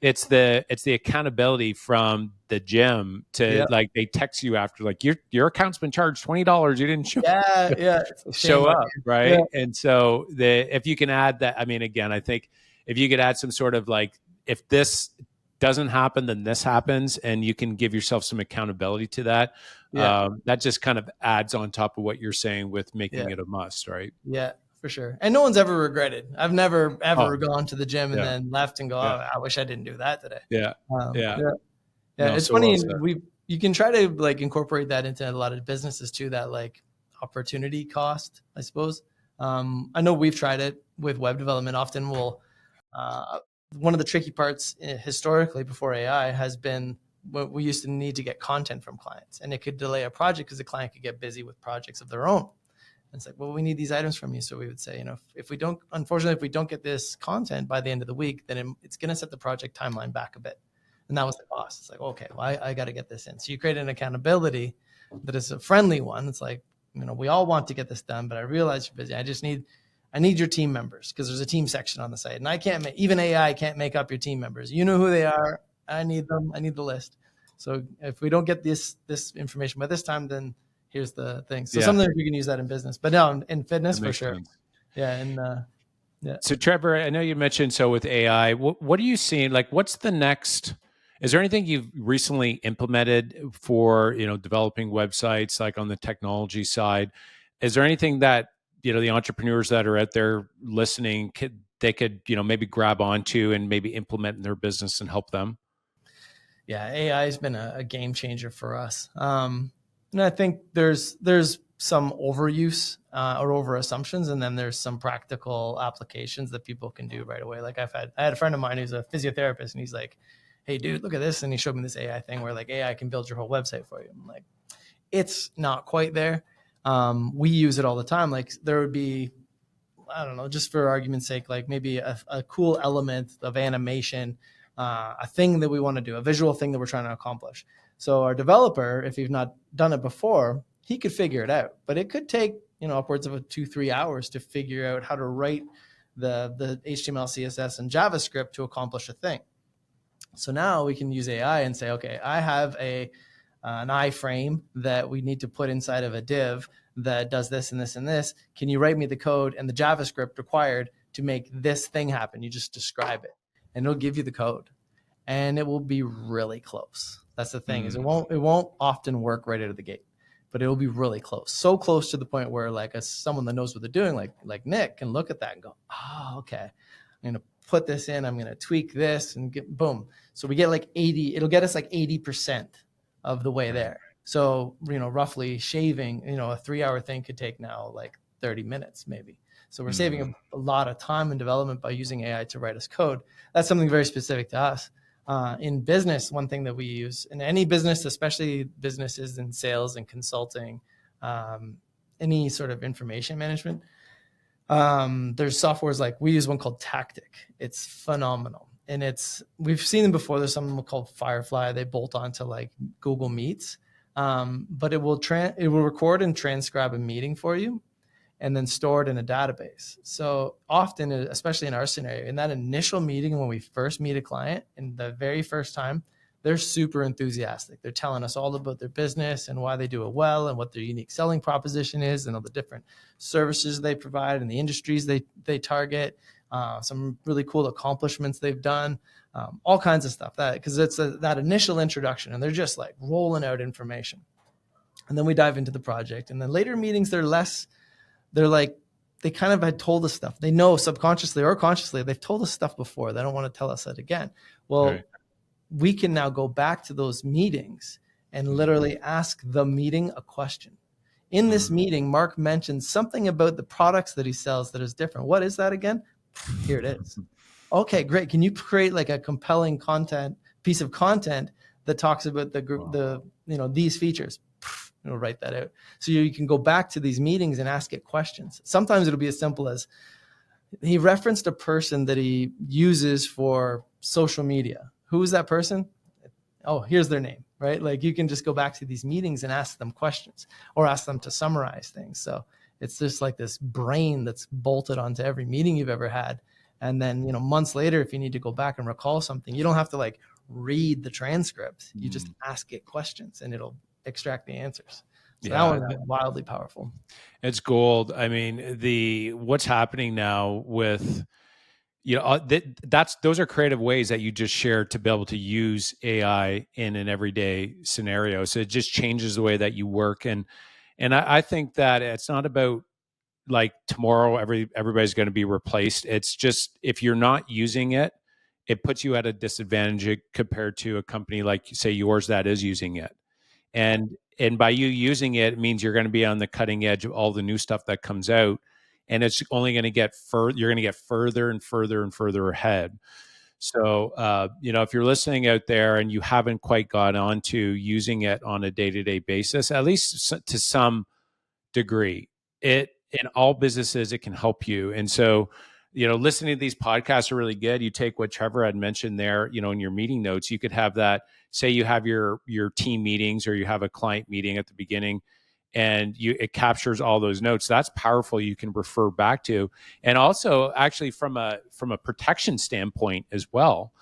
it's the accountability from the gym to like, they text you after, like, your account's been charged $20, you didn't show up, right? And so if you can add that, I mean, again, I think if you could add some sort of like, if this doesn't happen, then this happens, and you can give yourself some accountability to that. That just kind of adds on top of what you're saying with making it a must, right? Yeah, for sure. And no one's ever regretted. I've never ever gone to the gym and then left and go, oh, I wish I didn't do that today. Yeah. No, it's funny. you can try to like incorporate that into a lot of businesses too, that like opportunity cost, I suppose. I know we've tried it with web development. Often we'll, uh, one of the tricky parts historically before AI has been what we used to need to get content from clients, and it could delay a project because the client could get busy with projects of their own. And it's like, well, we need these items from you. So we would say, if we don't, unfortunately, if we don't get this content by the end of the week, then it's going to set the project timeline back a bit. And that was the cost. It's like, okay, well, I got to get this in. So you create an accountability that is a friendly one. It's like, we all want to get this done, but I realize you're busy. I need your team members, because there's a team section on the site, and I can't make, even AI can't make up your team members. You know who they are. I need them. I need the list. So if we don't get this information by this time, then here's the thing. So sometimes you can use that in business, but no, in fitness for sure. Sense. Yeah. And yeah. So Trevor, I know you mentioned, so with AI, what are you seeing? Like, what's the next? Is there anything you've recently implemented for, developing websites, like on the technology side? Is there anything that, the entrepreneurs that are out there listening, could maybe grab onto and maybe implement in their business and help them? Yeah, AI has been a game changer for us. And I think there's some overuse or over assumptions, and then there's some practical applications that people can do right away. Like I had a friend of mine who's a physiotherapist, and he's like, "Hey, dude, look at this," and he showed me this AI thing where like AI can build your whole website for you. I'm like, it's not quite there. We use it all the time. Like there would be, I don't know, just for argument's sake, like maybe a cool element of animation, a thing that we want to do, a visual thing that we're trying to accomplish. So our developer, if you've not done it before, he could figure it out, but it could take, upwards of 2-3 hours to figure out how to write the HTML, CSS, and JavaScript to accomplish a thing. So now we can use AI and say, okay, I have an iframe that we need to put inside of a div that does this and this and this. Can you write me the code and the JavaScript required to make this thing happen? You just describe it, and it'll give you the code, and it will be really close. That's the thing, is it won't often work right out of the gate, but it will be really close. So close to the point where like someone that knows what they're doing, like Nick, can look at that and go, oh, okay, I'm going to put this in, I'm going to tweak this, and get boom. So we get like 80, it'll get us like 80% of the way there. So, roughly shaving, a 3-hour thing could take now like 30 minutes maybe. So we're saving a lot of time in development by using AI to write us code. That's something very specific to us. In business, one thing that we use in any business, especially businesses in sales and consulting, any sort of information management, there's softwares like, we use one called Tactic. It's phenomenal. And we've seen them before. There's something called Firefly. They bolt onto like Google Meets, but it will record and transcribe a meeting for you, and then store it in a database. So often, especially in our scenario, in that initial meeting when we first meet a client, in the very first time, they're super enthusiastic. They're telling us all about their business and why they do it well, and what their unique selling proposition is, and all the different services they provide and the industries they target. Some really cool accomplishments they've done, all kinds of stuff. Because it's that initial introduction, and they're just like rolling out information. And then we dive into the project. And then later meetings, they're like, they kind of had told us stuff. They know subconsciously or consciously, they've told us stuff before. They don't want to tell us that again. Well, we can now go back to those meetings and literally ask the meeting a question. In this meeting, Mark mentioned something about the products that he sells that is different. What is that again? Here it is. Okay, great. Can you create like a compelling piece of content that talks about these features? It'll write that out. So you can go back to these meetings and ask it questions. Sometimes it'll be as simple as, he referenced a person that he uses for social media. Who is that person? Oh, here's their name, right? Like you can just go back to these meetings and ask them questions, or ask them to summarize things. So it's just like this brain that's bolted onto every meeting you've ever had. And then, months later, if you need to go back and recall something, you don't have to like read the transcript. You just ask it questions, and it'll extract the answers. So that one's wildly powerful. It's gold. I mean, what's happening now with, those are creative ways that you just shared to be able to use AI in an everyday scenario. So it just changes the way that you work. And I think that it's not about like tomorrow everybody's going to be replaced. It's just, if you're not using it, it puts you at a disadvantage compared to a company like, say, yours that is using it. And by you using it, it means you're going to be on the cutting edge of all the new stuff that comes out, and it's only going to get further. You're going to get further and further and further ahead. So, if you're listening out there and you haven't quite got onto using it on a day-to-day basis, at least to some degree, it in all businesses, it can help you. And so, listening to these podcasts are really good. You take what Trevor had mentioned there, in your meeting notes, you could have that, say you have your team meetings or you have a client meeting at the beginning, and it captures all those notes. That's powerful. You can refer back to, and also actually from a protection standpoint as well.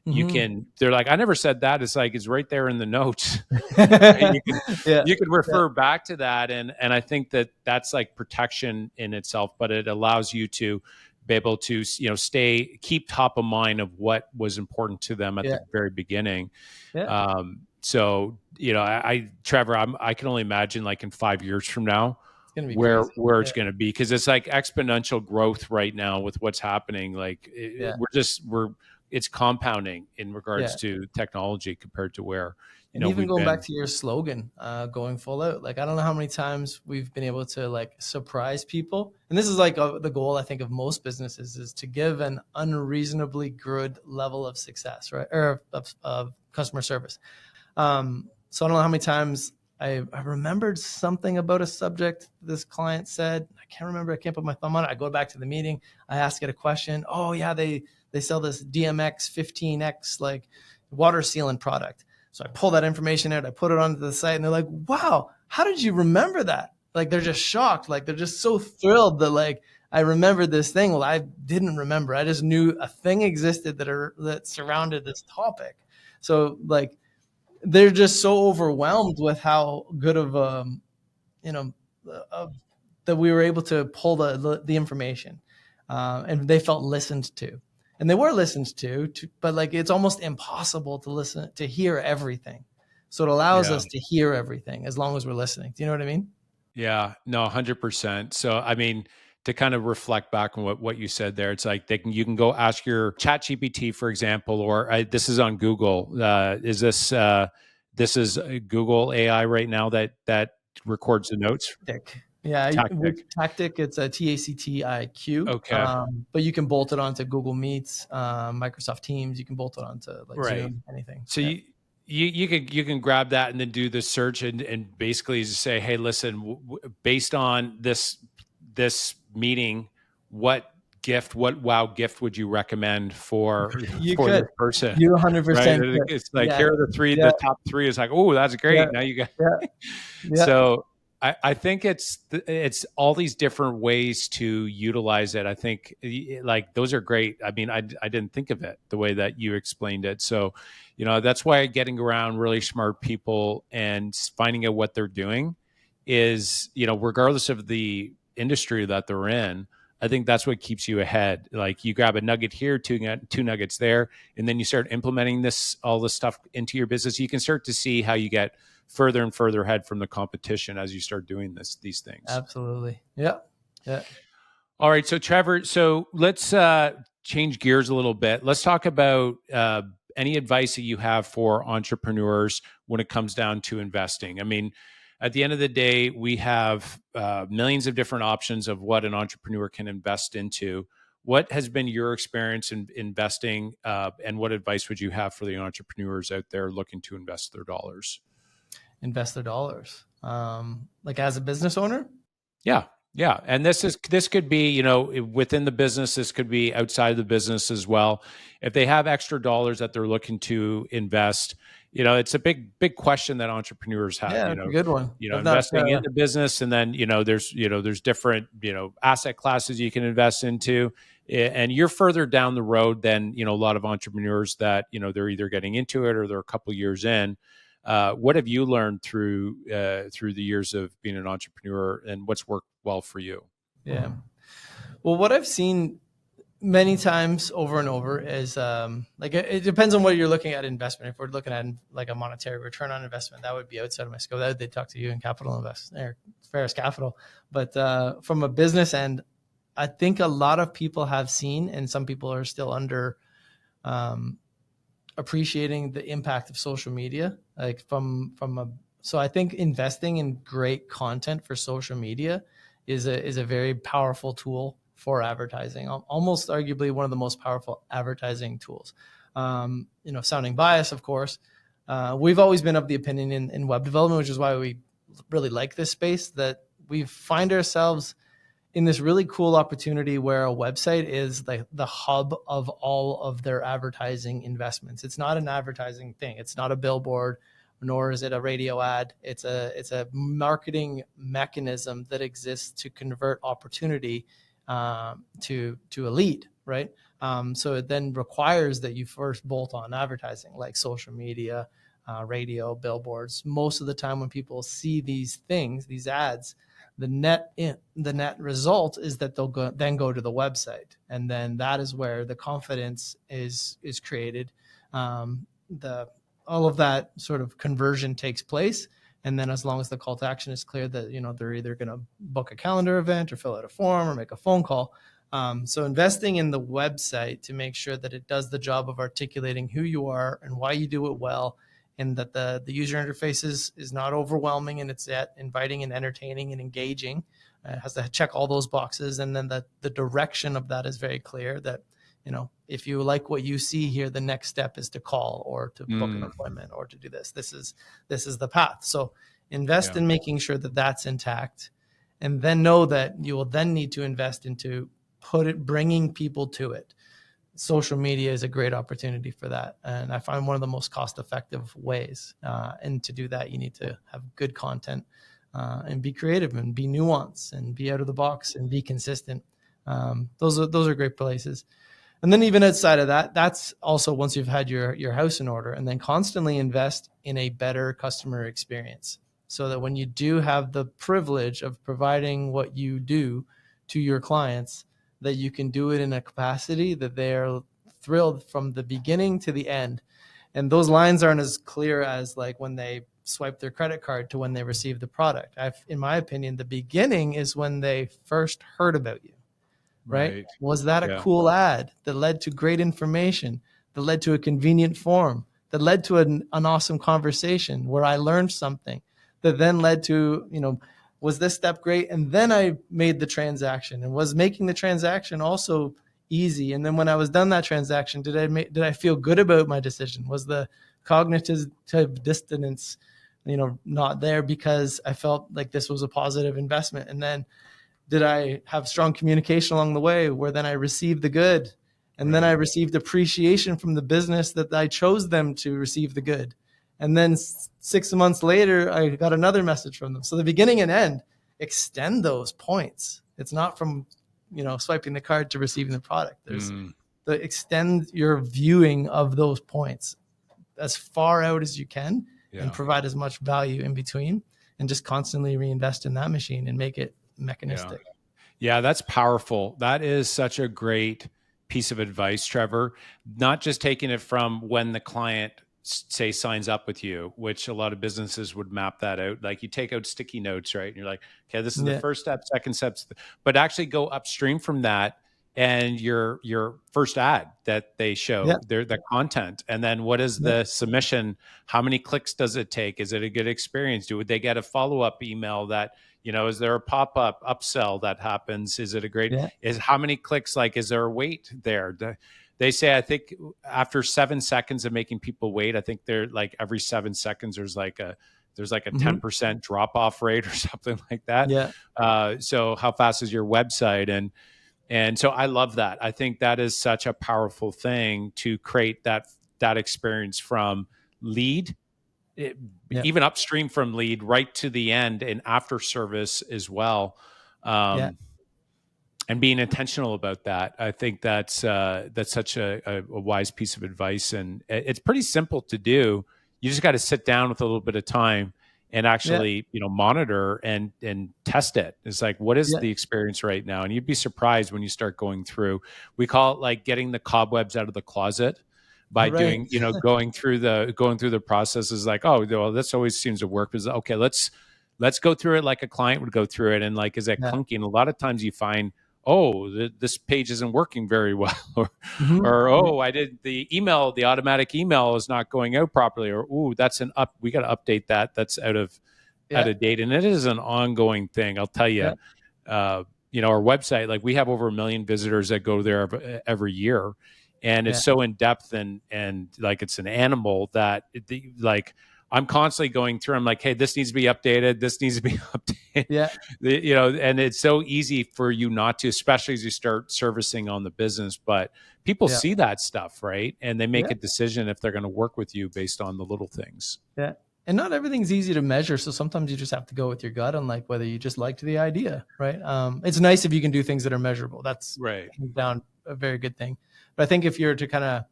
You can, they're like, I never said that. It's like, it's right there in the notes. you can refer back to that. And I think that's like protection in itself, but it allows you to be able to, keep top of mind of what was important to them at the very beginning. So, Trevor, I can only imagine like in 5 years from now, where it's going to be, because it's like exponential growth right now with what's happening. Like it's compounding in regards to technology compared to where, and even going back to your slogan, going full out. Like, I don't know how many times we've been able to like surprise people. And this is like the goal, I think, of most businesses, is to give an unreasonably good level of success, right? Or of customer service. So I don't know how many times I remembered something about a subject this client said. I can't remember. I can't put my thumb on it. I go back to the meeting. I ask it a question. Oh yeah, they sell this DMX 15X like water sealant product. So I pull that information out. I put it onto the site, and they're like, "Wow, how did you remember that?" Like, they're just shocked. Like, they're just so thrilled that like I remembered this thing. Well, I didn't remember. I just knew a thing existed that surrounded this topic. So like, they're just so overwhelmed with how good of that we were able to pull the information, and they felt listened to, and they were listened to, but like, it's almost impossible to hear everything. So it allows us to hear everything as long as we're listening. Do you know what I mean? Yeah, no, 100%. So, I mean, to kind of reflect back on what you said there, it's like you can go ask your chat GPT, for example, or this is on Google. This is Google AI right now that records the notes. Tactic. It's a TACTIQ. Okay. But you can bolt it onto Google Meets, Microsoft Teams. You can bolt it onto like Zoom, anything. So you can grab that and then do the search and basically say, hey, listen, based on this meeting, what wow gift would you recommend for this person? You 100%. Right? It's like, here are the top three. It's like, oh, that's great. Now you got. So I think it's all these different ways to utilize it. I think like those are great. I mean, I didn't think of it the way that you explained it. So, that's why getting around really smart people and finding out what they're doing is, regardless of the industry that they're in, I think that's what keeps you ahead. Like, you grab a nugget here, two nuggets there, and then you start implementing all this stuff into your business. You can start to see how you get further and further ahead from the competition as you start doing these things. Absolutely. Yeah. All right. So Trevor, let's change gears a little bit. Let's talk about any advice that you have for entrepreneurs when it comes down to investing. I mean, at the end of the day, we have millions of different options of what an entrepreneur can invest into. What has been your experience in investing, and what advice would you have for the entrepreneurs out there looking to invest their dollars? Invest their dollars, like as a business owner? Yeah. And this could be, within the business, this could be outside the business as well. If they have extra dollars that they're looking to invest, it's a big question that entrepreneurs have. Yeah, a good one. Investing into business, and then there's different asset classes you can invest into, and you're further down the road than a lot of entrepreneurs that they're either getting into it or they're a couple of years in. What have you learned through the years of being an entrepreneur, and what's worked well for you? Yeah. Well, what I've seen many times over and over is like, it depends on what you're looking at investment. If we're looking at like a monetary return on investment, that would be outside of my scope. That they'd talk to you in capital invest or Ferris Capital. But from a business end, I think a lot of people have seen, and some people are still under appreciating the impact of social media, like from a So I think investing in great content for social media is a very powerful tool for advertising. Almost arguably one of the most powerful advertising tools. Sounding biased, of course, we've always been of the opinion in web development, which is why we really like this space, that we find ourselves in this really cool opportunity where a website is the hub of all of their advertising investments. It's not an advertising thing. It's not a billboard, nor is it a radio ad. It's a marketing mechanism that exists to convert opportunity to a lead, right? So it then requires that you first bolt on advertising like social media, radio, billboards. Most of the time when people see these things, these ads, the net result is that they'll go to the website, and then that is where the confidence is created. All of that sort of conversion takes place, and then as long as the call to action is clear, that they're either going to book a calendar event or fill out a form or make a phone call. So investing in the website to make sure that it does the job of articulating who you are and why you do it well, and that the user interface is not overwhelming, and it's yet inviting and entertaining and engaging. It has to check all those boxes, and then the direction of that is very clear. That if you like what you see here, the next step is to call or to book an appointment or to do this. This is the path. So invest in making sure that that's intact, and then know that you will then need to invest into bringing people to it. Social media is a great opportunity for that, and I find one of the most cost-effective ways. And to do that, you need to have good content and be creative and be nuanced and be out of the box and be consistent. Those are great places. And then even outside of that, that's also once you've had your house in order, and then constantly invest in a better customer experience, so that when you do have the privilege of providing what you do to your clients, that you can do it in a capacity that they're thrilled from the beginning to the end. And those lines aren't as clear as like when they swipe their credit card to when they receive the product. In my opinion, the beginning is when they first heard about you, right? Was that a cool ad that led to great information, that led to a convenient form, that led to an awesome conversation where I learned something, that then led to, was this step great? And then I made the transaction, and was making the transaction also easy? And then when I was done that transaction, did I feel good about my decision? Was the cognitive dissonance, not there, because I felt like this was a positive investment? And then did I have strong communication along the way, where then I received the good, and then I received appreciation from the business that I chose them to receive the good? And then 6 months later, I got another message from them. So the beginning and end, extend those points. It's not from, swiping the card to receiving the product. There's extend your viewing of those points as far out as you can, and provide as much value in between, and just constantly reinvest in that machine and make it mechanistic. Yeah, that's powerful. That is such a great piece of advice, Trevor. Not just taking it from when the client say signs up with you, which a lot of businesses would map that out. Like you take out sticky notes, right? And you're like, okay, this is the first step, second steps, but actually go upstream from that. And your first ad that they show, the content, and then what is the submission? How many clicks does it take? Is it a good experience? Would they get a follow-up email that, is there a pop-up upsell that happens? Is it a great, is how many clicks, like, is there a wait there? They say, I think after 7 seconds of making people wait, I think they're like every 7 seconds, there's like a 10% drop off rate or something like that. So how fast is your website? And so I love that. I think that is such a powerful thing to create that experience from lead, even upstream from lead, right to the end, and after service as well. And being intentional about that. I think that's such a wise piece of advice, and it's pretty simple to do. You just got to sit down with a little bit of time and actually, monitor and test it. It's like, what is the experience right now? And you'd be surprised when you start going through. We call it like getting the cobwebs out of the closet by doing, going through the process. Is like, oh, well, this always seems to work. Is okay, let's go through it like a client would go through it, and like, is that clunky? And a lot of times you find, oh, this page isn't working very well, Mm-hmm. or oh, I did the automatic email is not going out properly, or ooh, that's we got to update that. That's out Yeah. of date, and it is an ongoing thing. I'll tell you. Yeah. Uh, our website, like we have over 1 million visitors that go there every year, and it's Yeah. so in depth and like it's an animal that like I'm constantly going through. I'm like, hey, this needs to be updated. This needs to be updated. Yeah. And it's so easy for you not to, especially as you start servicing on the business. But people Yeah. see that stuff, right? And they make Yeah. a decision if they're going to work with you based on the little things. Yeah. And not everything's easy to measure. So sometimes you just have to go with your gut on like whether you just liked the idea, right? It's nice if you can do things that are measurable. That's Right. hands down a very good thing. But I think if you're to kind of,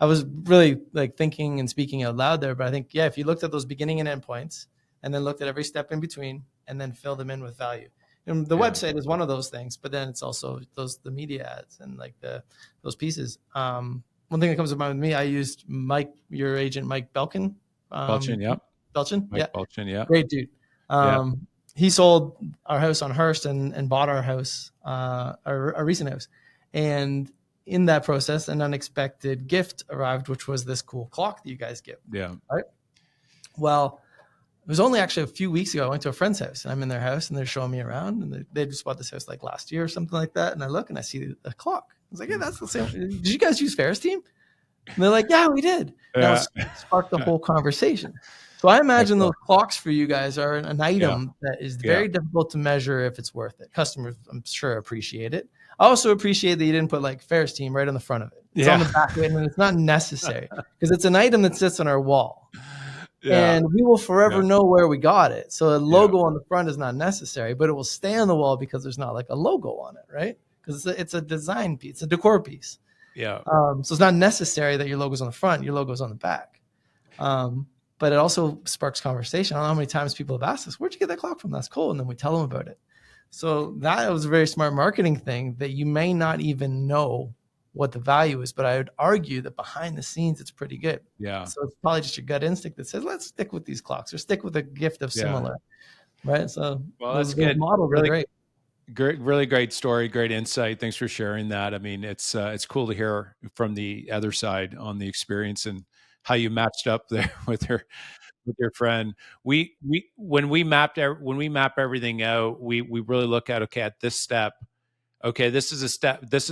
I was really like thinking and speaking out loud there, but I think, yeah, if you looked at those beginning and end points and then looked at every step in between and then fill them in with value. And the Yeah. website is one of those things, but then it's also the media ads and like those pieces. One thing that comes to mind with me, I used your agent, Mike Belkin. Belchin, yeah. Belchin, yeah, Mike Belchin, yeah. great dude. Yeah. He sold our house on Hearst and bought our house, our recent house. And in that process, an unexpected gift arrived, which was this cool clock that you guys give. Yeah. Right. Well, it was only actually a few weeks ago. I went to a friend's house and I'm in their house and they're showing me around and they just bought this house like last year or something like that. And I look and I see a clock. I was like, yeah, that's the same. Did you guys use Ferris Team? And they're like, yeah, we did. And Yeah. that sparked the whole conversation. So I imagine those clocks for you guys are an item that is very difficult to measure if it's worth it. Customers, I'm sure, appreciate it. I also appreciate that you didn't put like Ferris Team right on the front of it. It's on the back of it, and it's not necessary because it's an item that sits on our wall. Yeah. And we will forever know where we got it. So a logo on the front is not necessary, but it will stay on the wall because there's not like a logo on it, right? Because it's a design piece, it's a decor piece. Yeah. So it's not necessary that your logo's on the front, your logo's on the back. But it also sparks conversation. I don't know how many times people have asked us, where'd you get that clock from? That's cool. And then we tell them about it. So that was a very smart marketing thing that you may not even know what the value is, but I would argue that behind the scenes, it's pretty good. Yeah. So it's probably just your gut instinct that says, let's stick with these clocks or stick with a gift of similar, right? So that's good. Models really great. Great, really great story, great insight. Thanks for sharing that. I mean, it's cool to hear from the other side on the experience and how you matched up there with your friend. When we map everything out, we really look at, okay, at this step, okay, this is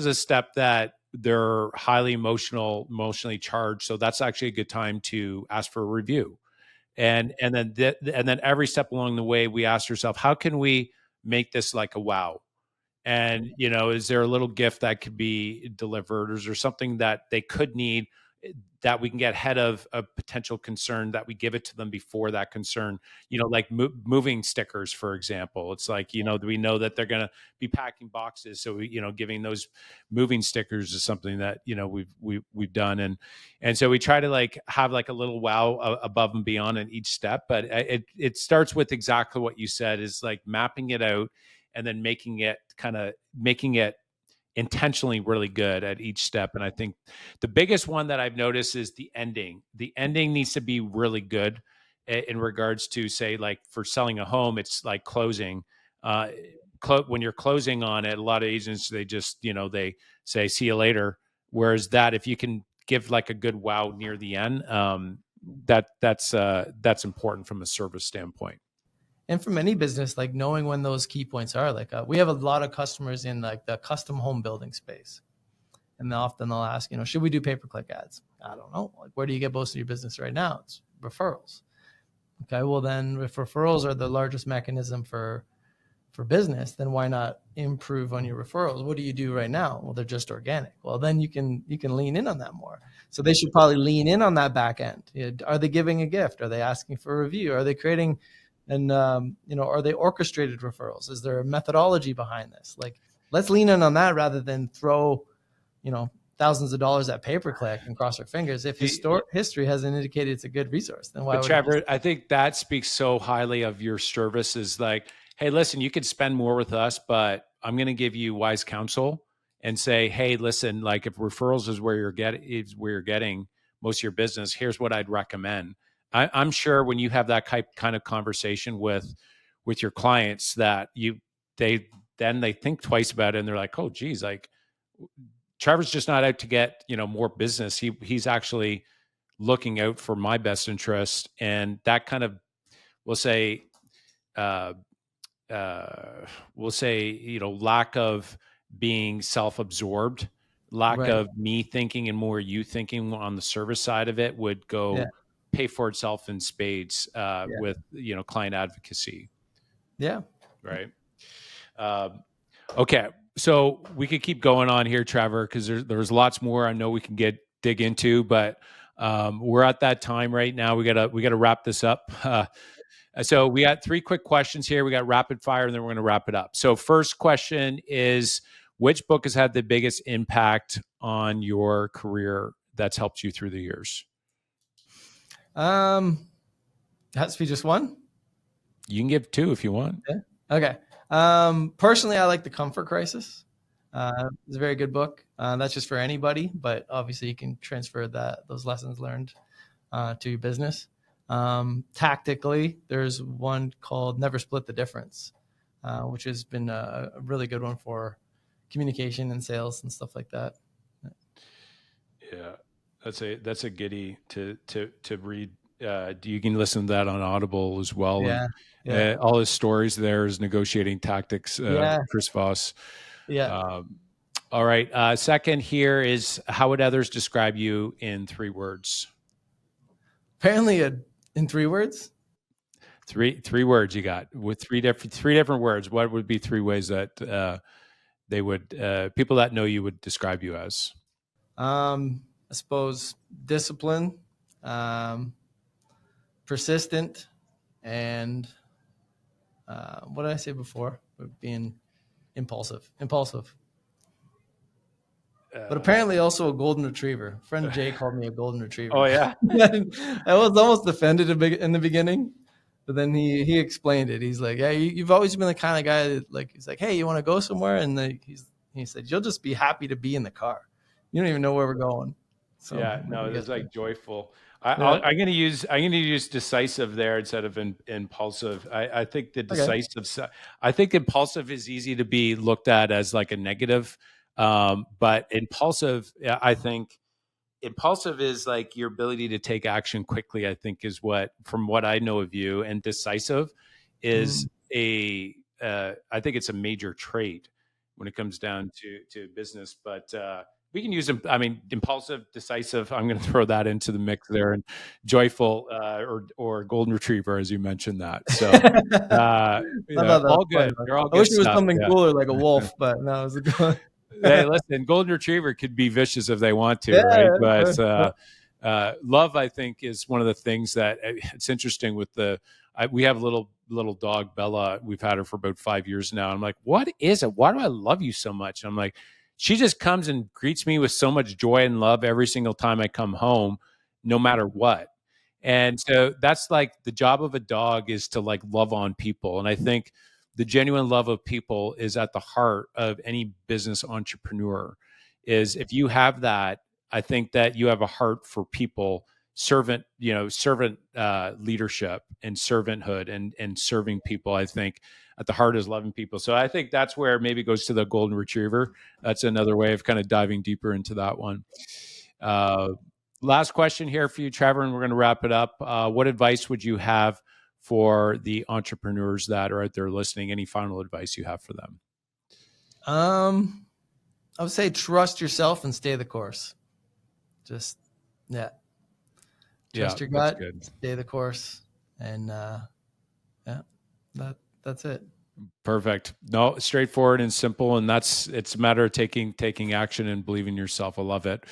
a step that they're highly emotionally charged, so that's actually a good time to ask for a review. And then every step along the way, we ask ourselves, how can we make this like a wow? And is there a little gift that could be delivered, or is there something that they could need that we can get ahead of a potential concern, that we give it to them before that concern? Like moving stickers, for example. It's like, we know that they're going to be packing boxes, so giving those moving stickers is something that we've done, and so we try to like have like a little wow above and beyond in each step. But it starts with exactly what you said, is like mapping it out and then making it intentionally really good at each step. And I think the biggest one that I've noticed is the ending. The ending needs to be really good in regards to, say, like for selling a home, it's like closing. When you're closing on it, a lot of agents, they just, they say, see you later. Whereas that, if you can give like a good wow near the end, that's important from a service standpoint. And from any business, like knowing when those key points are, like we have a lot of customers in like the custom home building space. And often they'll ask, should we do pay-per-click ads? I don't know. Like, where do you get most of your business right now? It's referrals. Okay, well then if referrals are the largest mechanism for business, then why not improve on your referrals? What do you do right now? Well, they're just organic. Well, then you can lean in on that more. So they should probably lean in on that back end. Are they giving a gift? Are they asking for a review? Are they creating and are they orchestrated referrals? Is there a methodology behind this? Like, let's lean in on that rather than throw, thousands of dollars at pay-per-click and cross our fingers. If history hasn't indicated it's a good resource, then why would Trevor, I think that speaks so highly of your service. Is like, hey, listen, you could spend more with us, but I'm going to give you wise counsel and say, hey, listen, like if referrals is where you're getting most of your business, here's what I'd recommend. I'm sure when you have that kind of conversation with your clients, that then they think twice about it and they're like, oh, geez, like Trevor's just not out to get, more business. He's actually looking out for my best interest. And that kind of, we'll say, uh, lack of being self-absorbed, lack Right. of me thinking and more you thinking on the service side of it would Yeah. go pay for itself in spades Yeah. with, client advocacy. Yeah. Right. Um, okay. So we could keep going on here, Trevor, because there's lots more I know we can dig into, but we're at that time right now. We gotta wrap this up. So we got 3 quick questions here. We got rapid fire, and then we're going to wrap it up. So first question is, which book has had the biggest impact on your career that's helped you through the years? It has to be just one. You can give 2 if you want. Yeah. Okay. Personally, I like The Comfort Crisis. It's a very good book. That's just for anybody, but obviously you can transfer those lessons learned to your business. Tactically, there's one called Never Split the Difference, which has been a really good one for communication and sales and stuff like that. Yeah, that's a giddy to read. You can listen to that on Audible as well. Yeah. And Yeah. all his stories there is negotiating tactics. Yeah. Chris Voss. Yeah. All right. Second here is, how would others describe you in 3 words? Apparently, in 3 words. Three words you got with three different words. What would be 3 ways that they would people that know you would describe you as? I suppose discipline, persistent, and what did I say before? Being impulsive. But apparently also a golden retriever. Friend Jay called me a golden retriever. Oh yeah. I was almost offended in the beginning, but then he explained it. He's like, yeah, you've always been the kind of guy that, like, he's like, hey, you want to go somewhere? And he said, you'll just be happy to be in the car. You don't even know where we're going. So yeah, no, it's like joyful. Yeah. I'm going to use decisive there instead of impulsive. I think the decisive. I think impulsive is easy to be looked at as like a negative, but impulsive. I think impulsive is like your ability to take action quickly. I think is from what I know of you, and decisive is I think it's a major trait when it comes down to business, but. We can use them. I mean, impulsive, decisive. I'm going to throw that into the mix there, and joyful or golden retriever, as you mentioned that. So, all good. They're all good. I wish it was stuff. something cooler like a wolf, but no, it was a good one. Hey, listen, golden retriever could be vicious if they want to, Yeah, right? yeah, But love, I think, is one of the things that it's interesting with we have a little dog, Bella. We've had her for about 5 years now. I'm like, what is it? Why do I love you so much? And I'm like, she just comes and greets me with so much joy and love every single time I come home, no matter what. And so that's like the job of a dog, is to like love on people. And I think the genuine love of people is at the heart of any business entrepreneur. Is if you have that, I think that you have a heart for people, servant leadership and servanthood and serving people. I think at the heart is loving people. So I think that's where maybe it goes to the golden retriever. That's another way of kind of diving deeper into that one. Last question here for you, Trevor, and we're going to wrap it up. What advice would you have for the entrepreneurs that are out there listening? Any final advice you have for them? I would say trust yourself and stay the course. Just, trust your gut, stay the course, and that's it. Perfect. No, straightforward and simple, and it's a matter of taking action and believing in yourself. I love it.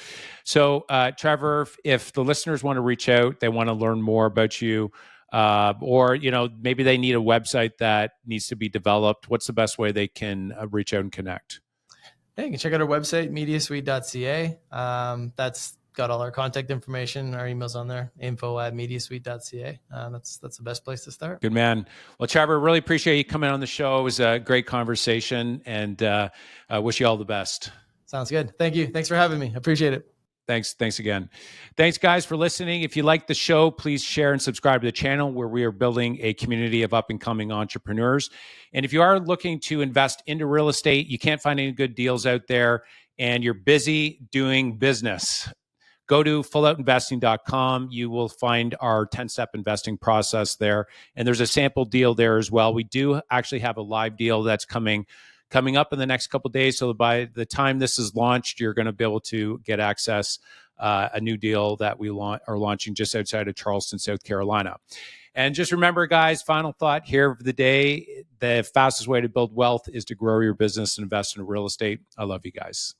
So, Trevor, if the listeners want to reach out, they want to learn more about you, or maybe they need a website that needs to be developed, what's the best way they can reach out and connect? Yeah, you can check out our website, mediasuite.ca. That's got all our contact information, our emails on there, info@mediasuite.ca. That's the best place to start. Good man. Well, Trevor, really appreciate you coming on the show. It was a great conversation, and I wish you all the best. Sounds good. Thank you. Thanks for having me. I appreciate it. Thanks again. Thanks, guys, for listening. If you like the show, please share and subscribe to the channel where we are building a community of up and coming entrepreneurs. And if you are looking to invest into real estate, you can't find any good deals out there, and you're busy doing business, go to fulloutinvesting.com. You will find our 10-step investing process there. And there's a sample deal there as well. We do actually have a live deal that's coming up in the next couple of days. So by the time this is launched, you're going to be able to get access a new deal that we are launching just outside of Charleston, South Carolina. And just remember, guys, final thought here of the day, the fastest way to build wealth is to grow your business and invest in real estate. I love you guys.